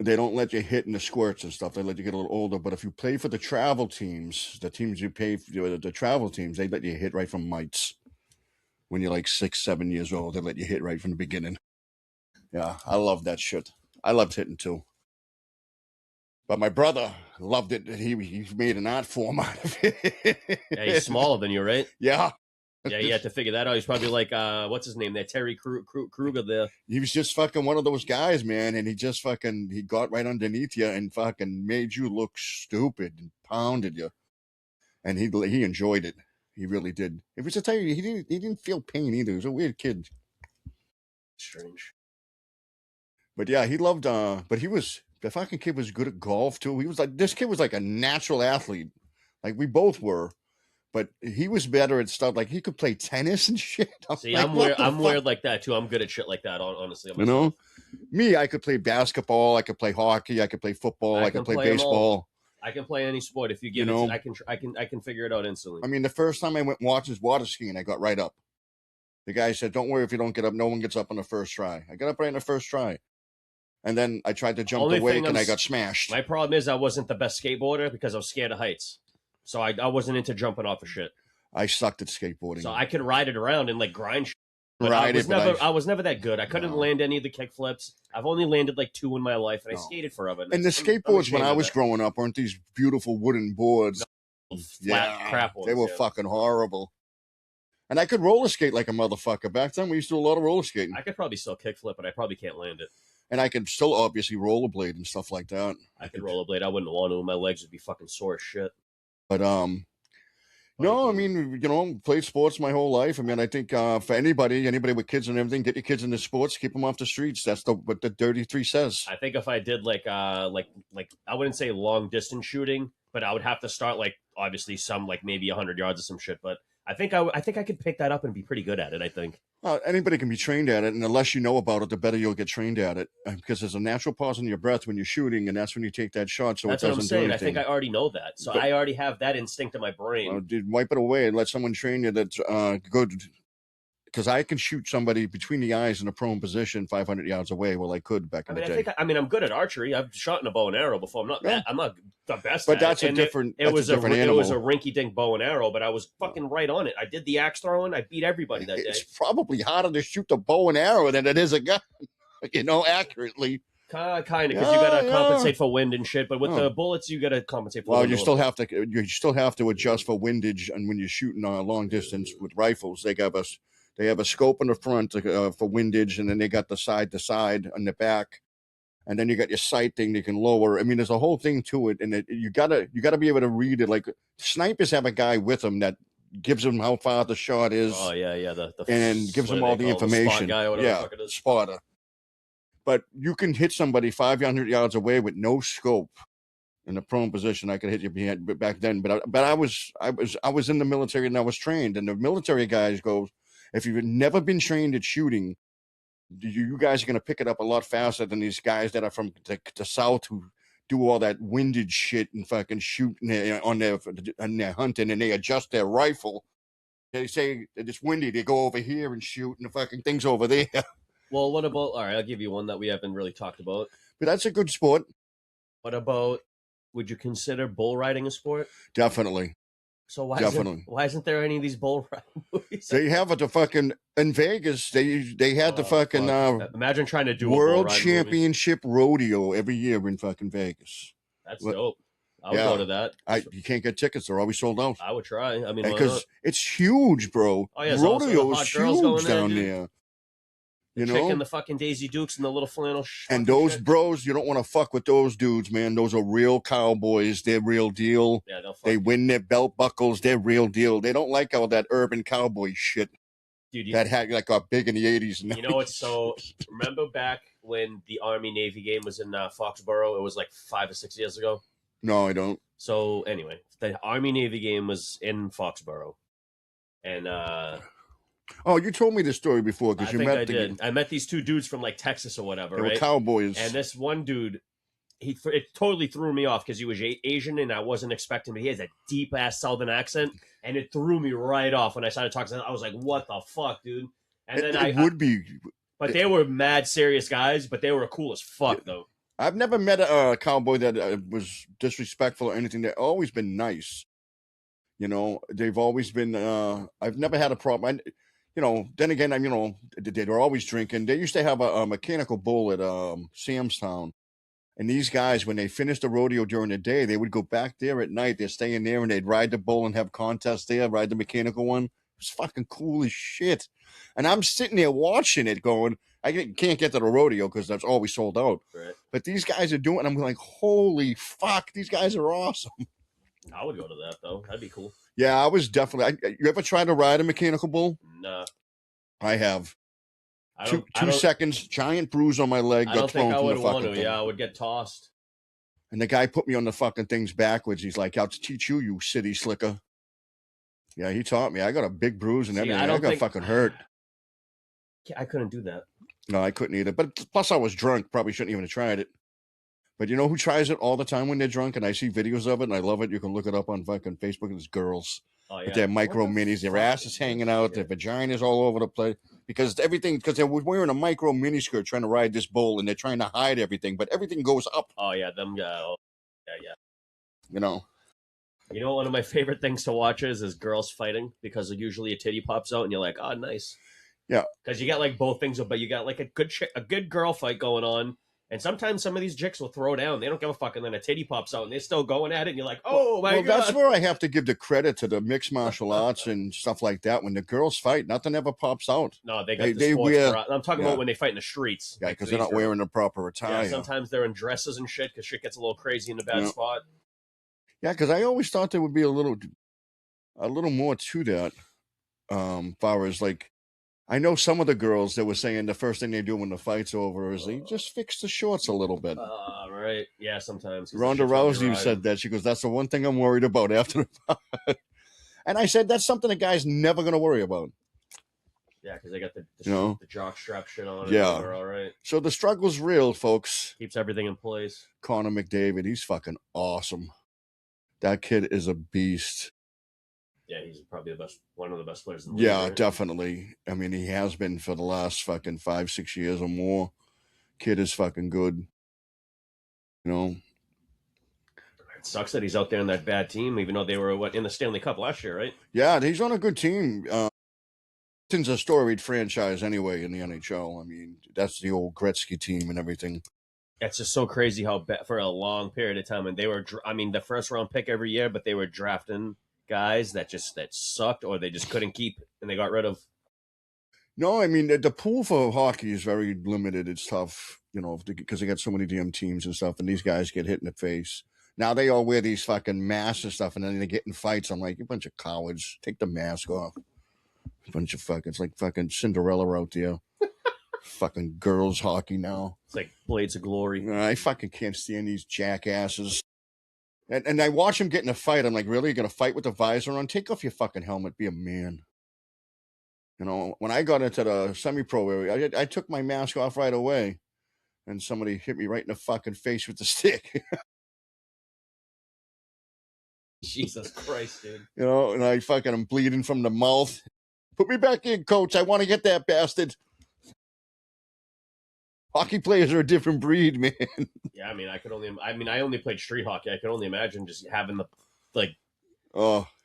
they don't let you hit in the squirts and stuff. They let you get a little older. But if you play for the travel teams, the teams you pay for, the travel teams, they let you hit right from mites. When you're like 6, 7 years old, they let you hit right from the beginning. Yeah, I love that shit. I loved hitting too. But my brother loved it. He made an art form out of it. Yeah, he's smaller than you, right? Yeah. Yeah, you had to figure that out. He's probably like, what's his name there? Terry Kruger there. He was just fucking one of those guys, man. And he just fucking, he got right underneath you and fucking made you look stupid and pounded you. And he enjoyed it. He really did. It was a time he didn't feel pain either. He was a weird kid. Strange. But yeah, he loved, but the fucking kid was good at golf too. This kid was like a natural athlete. Like we both were. But he was better at stuff like he could play tennis and shit. See, I'm weird like that too. I'm good at shit like that. Honestly, me, I could play basketball, I could play hockey, I could play football, I could play baseball. I can play any sport if you give it. I can figure it out instantly. I mean, the first time I went water skiing, I got right up. The guy said, "Don't worry if you don't get up. No one gets up on the first try." I got up right in the first try, and then I tried to jump Only the thing wake, and I got smashed. My problem is I wasn't the best skateboarder because I was scared of heights, so I wasn't into jumping off of shit. I sucked at skateboarding. So I could ride it around and like grind shit. But Ride I was it, but never I was never that good. I couldn't No. land any of the kick flips. I've only landed like 2 in my life, and I No. skated forever. And the I'm skateboards when ashamed I of was that. growing up weren't these beautiful wooden boards. Flat crap ones, they were yeah. fucking horrible. And I could roller skate like a motherfucker. Back then, we used to do a lot of roller skating. I could probably still kick flip, but I probably can't land it. And I could still obviously rollerblade and stuff like that. I could rollerblade. I wouldn't want to. My legs would be fucking sore as shit. But no, I mean, played sports my whole life. I mean, I think for anybody with kids and everything, get your kids into sports, keep them off the streets. That's what the Dirty Three says. I think if I did like I wouldn't say long distance shooting, but I would have to start like obviously some like maybe 100 yards or some shit. But I think I could pick that up and be pretty good at it. I think. Anybody can be trained at it, and the less you know about it, the better you'll get trained at it. Because there's a natural pause in your breath when you're shooting, and that's when you take that shot. So that's it what I'm doesn't saying. do I anything. think I already know that, so I already have that instinct in my brain. Dude, wipe it away and let someone train you that's good. Because I can shoot somebody between the eyes in a prone position 500 yards away. Well, I could back in the day. I'm good at archery. I've shot in a bow and arrow before. I'm not the best. But at that's it. a And different. It That's was a different animal. It was a rinky-dink bow and arrow, but I was fucking right on it. I did the axe throwing. I beat everybody that day. It's probably harder to shoot the bow and arrow than it is a gun. Accurately. Kind of, because you gotta compensate for wind and shit. But with the bullets, you gotta compensate for. Well, wind you a still little have to adjust for windage, and when you're shooting long distance with rifles, they have a scope in the front for windage, and then they got the side to side on the back, and then you got your sight thing they can lower. I mean, there's a whole thing to it, and you gotta be able to read it. Like snipers have a guy with them that gives them how far the shot is. Oh yeah, and gives them all the information. Spot guy or whatever the fuck it is. Spotter. But you can hit somebody 500 yards away with no scope in a prone position. I could hit you behind back then. But I was in the military and I was trained. And the military guys go, if you've never been trained at shooting, you guys are going to pick it up a lot faster than these guys that are from the south who do all that windage shit and fucking shoot on their hunting, and they adjust their rifle. They say it's windy, they go over here and shoot, and the fucking thing's over there. Well, what about? All right, I'll give you one that we haven't really talked about. But that's a good sport. What about? Would you consider bull riding a sport? Definitely. So why isn't there any of these bull riding movies? They have it. The fucking in Vegas. They had the fucking imagine trying to do world a bull championship rodeo every year in fucking Vegas. That's dope. I would go to that. You can't get tickets; they're always sold out. I would try. I mean, because it's huge, bro. Oh yeah, rodeo is huge down there. You know, checking the fucking Daisy Dukes and the little flannel. And those bros, you don't want to fuck with those dudes, man. Those are real cowboys. They're real deal. Yeah, they win their belt buckles. They're real deal. They don't like all that urban cowboy shit. Dude, that had got big in the 80s. You know, it's so. Remember back when the Army Navy game was in Foxborough? It was like 5 or 6 years ago. No, I don't. So anyway, the Army Navy game was in Foxborough, and oh, you told me this story before because you met. I did. I met these two dudes from like Texas or whatever. They were cowboys. And this one dude, it totally threw me off because he was Asian and I wasn't expecting. But he has a deep ass Southern accent, and it threw me right off when I started talking to him. I was like, "What the fuck, dude?" And then it would be. But they were mad serious guys, but they were cool as fuck though. I've never met a cowboy that was disrespectful or anything. They've always been nice. You know, they've always been. I've never had a problem. Then again, they were always drinking. They used to have a mechanical bull at Sam's Town. And these guys, when they finished the rodeo during the day, they would go back there at night. They're staying there and they'd ride the bull and have contests there, ride the mechanical one. It was fucking cool as shit. And I'm sitting there watching it going, I can't get to the rodeo because that's always sold out. Right. But these guys are doing it. I'm like, holy fuck, these guys are awesome. I would go to that, though. That'd be cool. Yeah, I was definitely. You ever tried to ride a mechanical bull? Nah. I have. Two seconds, giant bruise on my leg. I don't think I would want to. Yeah, I would get tossed. And the guy put me on the fucking things backwards. He's like, "I'll teach you, you city slicker." Yeah, he taught me. I got a big bruise and everything. I got fucking hurt. I couldn't do that. No, I couldn't either. But plus, I was drunk. Probably shouldn't even have tried it. But you know who tries it all the time when they're drunk? And I see videos of it, and I love it. You can look it up on fucking Facebook. It's girls. Oh yeah. with their micro What the minis, their fuck asses is hanging this out, their shit? vaginas all over the place. Because they're wearing a micro mini skirt trying to ride this bull, and they're trying to hide everything, but everything goes up. Oh yeah, them. Yeah. You know. You know, one of my favorite things to watch is girls fighting because usually a titty pops out and you're like, oh, nice. Yeah. Because you got like both things, but you got like a good girl fight going on. And sometimes some of these chicks will throw down. They don't give a fuck. And then a titty pops out and they're still going at it. And you're like, oh, my God. That's where I have to give the credit to the mixed martial arts and stuff like that. When the girls fight, nothing ever pops out. No, they got I'm talking about when they fight in the streets. Yeah, because they're not wearing the proper attire. Yeah, sometimes they're in dresses and shit because shit gets a little crazy in the bad spot. Yeah, because I always thought there would be a little more to that. Far as like, I know some of the girls that were saying the first thing they do when the fight's over is they just fix the shorts a little bit. Right. Yeah, sometimes. Ronda Rousey said that. She goes, that's the one thing I'm worried about after the fight. And I said, that's something a guy's never going to worry about. Yeah, because they got the jock strap shit on. Yeah. And they're all right. So the struggle's real, folks. Keeps everything in place. Conor McDavid, he's fucking awesome. That kid is a beast. Yeah, he's probably one of the best players in the league. Yeah, definitely. I mean, he has been for the last fucking 5-6 years or more. Kid is fucking good. You know? It sucks that he's out there in that bad team, even though they were in the Stanley Cup last year, right? Yeah, he's on a good team. It's a storied franchise anyway in the NHL. I mean, that's the old Gretzky team and everything. It's just so crazy how for a long period of time, and they were, the first round pick every year, but they were drafting guys that sucked or they just couldn't keep and they got rid of. No, I mean, the pool for hockey is very limited. It's tough, because they got so many damn teams and stuff, and these guys get hit in the face. Now they all wear these fucking masks and stuff, and then they get in fights. I'm like, you bunch of cowards. Take the mask off. Bunch of it's like fucking Cinderella out there. Fucking girls hockey now. It's like Blades of Glory. I fucking can't stand these jackasses. And I watch him get in a fight. I'm like, really? You're going to fight with the visor on? Take off your fucking helmet. Be a man. When I got into the semi-pro area, I took my mask off right away. And somebody hit me right in the fucking face with the stick. Jesus Christ, dude. And I fucking am bleeding from the mouth. Put me back in, coach. I want to get that bastard. Hockey players are a different breed, man. Yeah, I only played street hockey. I could only imagine just having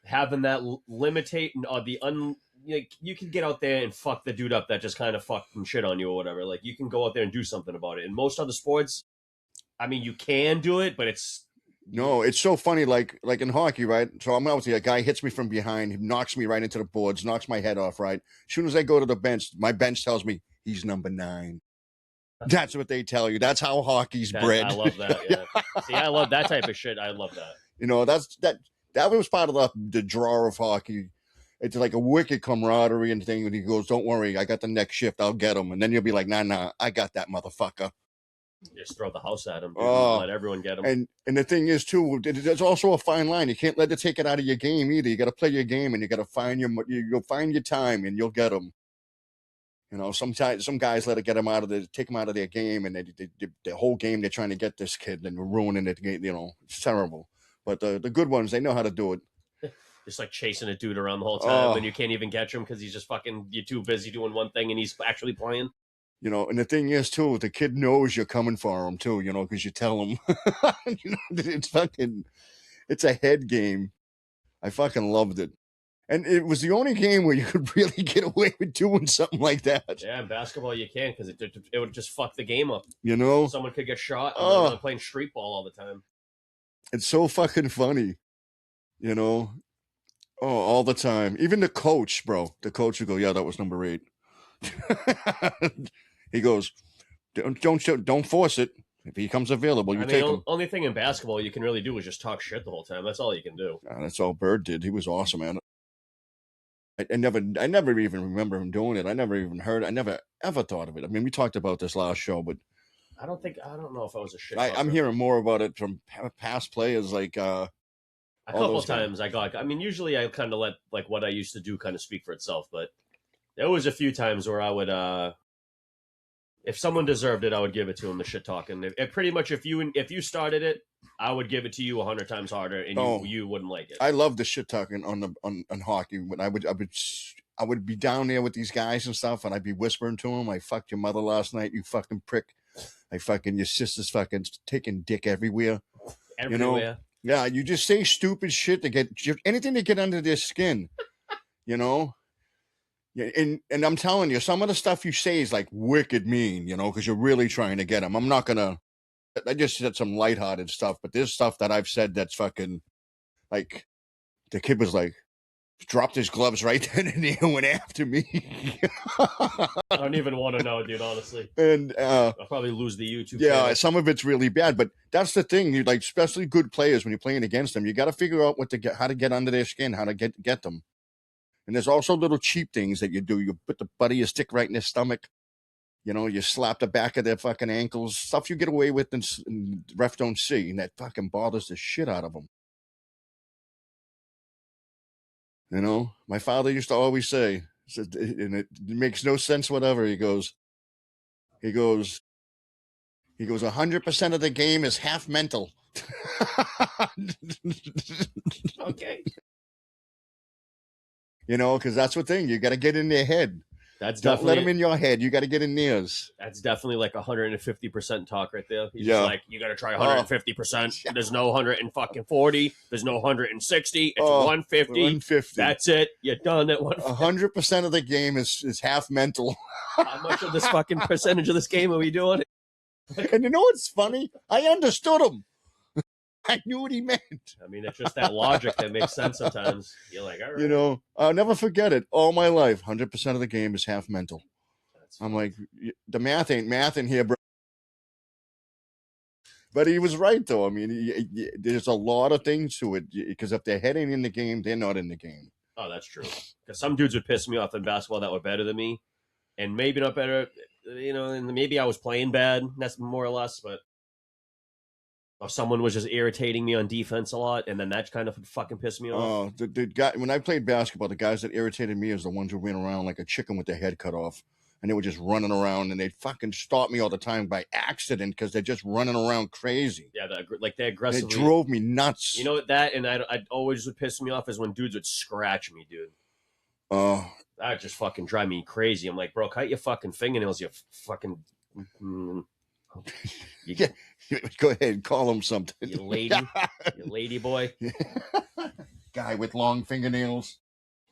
having that limitate you can get out there and fuck the dude up that just kind of fucking shit on you or whatever. Like you can go out there and do something about it. In most other sports, you can do it, but it's so funny. Like in hockey, right? So I'm out there. A guy hits me from behind. He knocks me right into the boards, knocks my head off. Right. As soon as I go to the bench, my bench tells me he's number 9. That's what they tell you. That's how hockey's bred. I love that. Yeah. See, I love that type of shit. I love that. That was part of the draw of hockey. It's like a wicked camaraderie and thing. And he goes, "Don't worry, I got the next shift. I'll get him." And then you'll be like, "Nah, I got that motherfucker." Just throw the house at him. Let everyone get him. And the thing is too, there's also a fine line. You can't let it take it out of your game either. You got to play your game, and you got to find you'll find your time, and you'll get them. Sometimes some guys let it take them out of their game, and the whole game they're trying to get this kid and ruining it. It's terrible. But the good ones, they know how to do it. Just like chasing a dude around the whole time, and you can't even catch him because he's just you're too busy doing one thing, and he's actually playing. And the thing is too, the kid knows you're coming for him too. Because you tell him. It's a head game. I fucking loved it. And it was the only game where you could really get away with doing something like that. Yeah, in basketball you can because it would just fuck the game up. Someone could get shot and they're playing street ball all the time. It's so fucking funny. All the time. Even the coach, bro. The coach would go, "Yeah, that was number 8." He goes, "Don't force it. If he comes available, you take him." Only thing in basketball you can really do is just talk shit the whole time. That's all you can do. That's all Bird did. He was awesome at it. I never even remember him doing it. I never even heard. I never ever thought of it. We talked about this last show, but I don't know if I was a shit. I'm hearing more about it from past players, like a couple times. Usually I kind of let what I used to do kind of speak for itself, but there was a few times where I would, if someone deserved it, I would give it to him. The shit talking. Pretty much, if you started it, I would give it to you 100 times harder, and you wouldn't like it. I love the shit talking on hockey. When I would be down there with these guys and stuff, and I'd be whispering to them, "I fucked your mother last night, you fucking prick. Your sister's fucking taking dick everywhere." Everywhere. Yeah, you just say stupid shit to get anything to get under their skin. Yeah, and I'm telling you, some of the stuff you say is like wicked mean, because you're really trying to get them. I just said some lighthearted stuff, but there's stuff that I've said that's fucking like the kid was like, dropped his gloves right then and there and went after me. I don't even want to know, dude, honestly. And I'll probably lose the YouTube yeah, channel. some of it's really bad, but that's the thing. You like, especially good players when you're playing against them, you got to figure out how to get under their skin, how to get them. And there's also little cheap things that you do. You put the butt of your stick right in their stomach. You slap the back of their fucking ankles. Stuff you get away with and ref don't see. And that fucking bothers the shit out of them. My father used to always say, and it makes no sense whatever. He goes, 100% of the game is half mental. Okay. Because that's the thing. You got to get in their head. Don't let them in your head. You got to get in theirs. That's definitely like 150% talk right there. He's just like, you got to try 150%. There's no 140. There's no 160. It's 150. 150. That's it. You're done at 150. 100% of the game is half mental. How much of this fucking percentage of this game are we doing? And you know what's funny? I understood him. I knew what he meant. I mean, it's just that logic that makes sense sometimes. You're like, all right. I'll never forget it. All my life, 100% of the game is half mental. I'm like, the math ain't math in here, bro. But he was right, though. I mean, there's a lot of things to it, because if their head ain't in the game, they're not in the game. Oh, that's true. Because some dudes would piss me off in basketball that were better than me, and maybe not better, and maybe I was playing bad. That's more or less, but or someone was just irritating me on defense a lot, and then that kind of fucking pissed me off. Oh, the guy, when I played basketball, the guys that irritated me is the ones who ran around like a chicken with their head cut off. And they were just running around, and they'd fucking stop me all the time by accident because they're just running around crazy. Yeah, they aggressively. They drove me nuts. You know what, that, and I'd always would piss me off is when dudes would scratch me, dude. Oh. That just fucking drive me crazy. I'm like, bro, cut your fucking fingernails, you fucking... Yeah. Go ahead, call him something. You lady boy. Guy with long fingernails.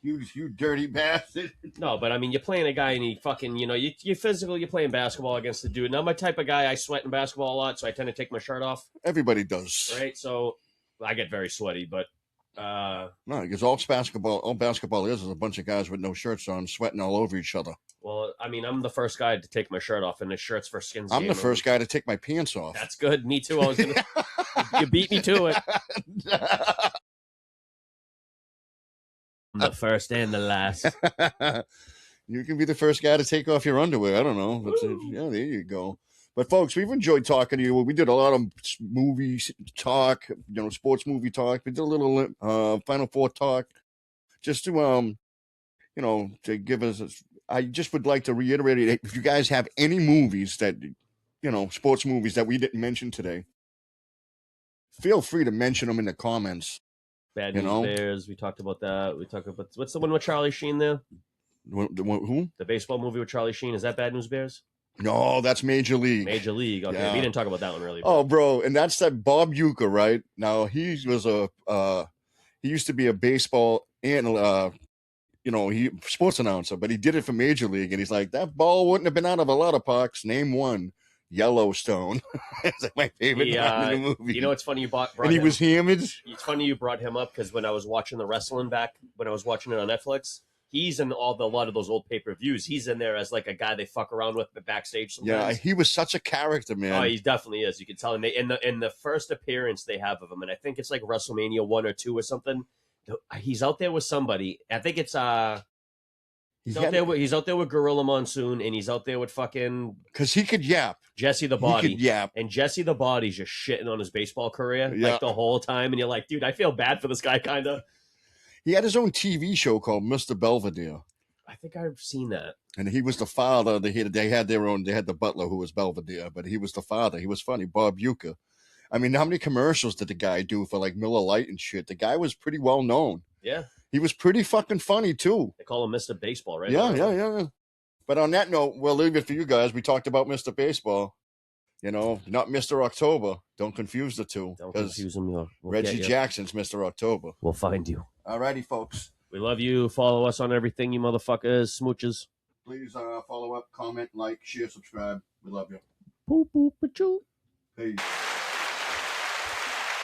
You dirty bastard. No, but I mean, you're playing a guy and he fucking, you're physical, you're playing basketball against the dude. And I'm a type of guy, I sweat in basketball a lot, so I tend to take my shirt off. Everybody does. Right? So I get very sweaty, but... No, because all basketball is a bunch of guys with no shirts on, sweating all over each other. Well, I mean, I'm the first guy to take my shirt off, and the shirt's for skins. I'm the first guy to take my pants off. That's good. Me too. I was gonna. You beat me to it. I'm the first and the last. You can be the first guy to take off your underwear. I don't know. Yeah, there you go. But folks, we've enjoyed talking to you. We did a lot of movie talk, sports movie talk. We did a little Final Four talk, just to to give us. I just would like to reiterate, if you guys have any movies that, sports movies that we didn't mention today, feel free to mention them in the comments. Bad News Bears. We talked about that. We talked about what's the one with Charlie Sheen there? Who? The baseball movie with Charlie Sheen. Is that Bad News Bears? No, that's Major League. Major League. Okay, yeah. We didn't talk about that one really. Oh, bro, and that's that Bob Uecker, right? Now he was he used to be a baseball and he sports announcer, but he did it for Major League, and he's like, that ball wouldn't have been out of a lot of pucks. Name one. Yellowstone. It's like my favorite part in the movie. You know, it's funny you brought and he him. Was hammered. It's funny you brought him up because when I was watching the wrestling when I was watching it on Netflix. He's in a lot of those old pay-per-views. He's in there as like a guy they fuck around with backstage sometimes. Yeah, he was such a character, man. Oh, he definitely is. You can tell him. In the first appearance they have of him, and I think it's like WrestleMania 1 or 2 or something. He's out there with somebody. I think it's he's out there with Gorilla Monsoon, and he's out there with fucking because he could yap. Jesse the Body. He could yap. And Jesse the Body's just shitting on his baseball career like the whole time, and you're like, dude, I feel bad for this guy, kind of. He had his own TV show called Mr. Belvedere. I think I've seen that. And he was the father. They had the butler who was Belvedere, but he was the father. He was funny, Bob Uecker. I mean, how many commercials did the guy do for like Miller Lite and shit? The guy was pretty well known. Yeah. He was pretty fucking funny too. They call him Mr. Baseball, right? Yeah. But on that note, we'll leave it for you guys. We talked about Mr. Baseball. You know, not Mr. October. Don't confuse the two. Don't confuse them. We'll Reggie Jackson's Mr. October. We'll find you. Alrighty, folks. We love you. Follow us on everything, you motherfuckers. Smooches. Please follow up, comment, like, share, subscribe. We love you. Boop, boop, ba-choo. Peace.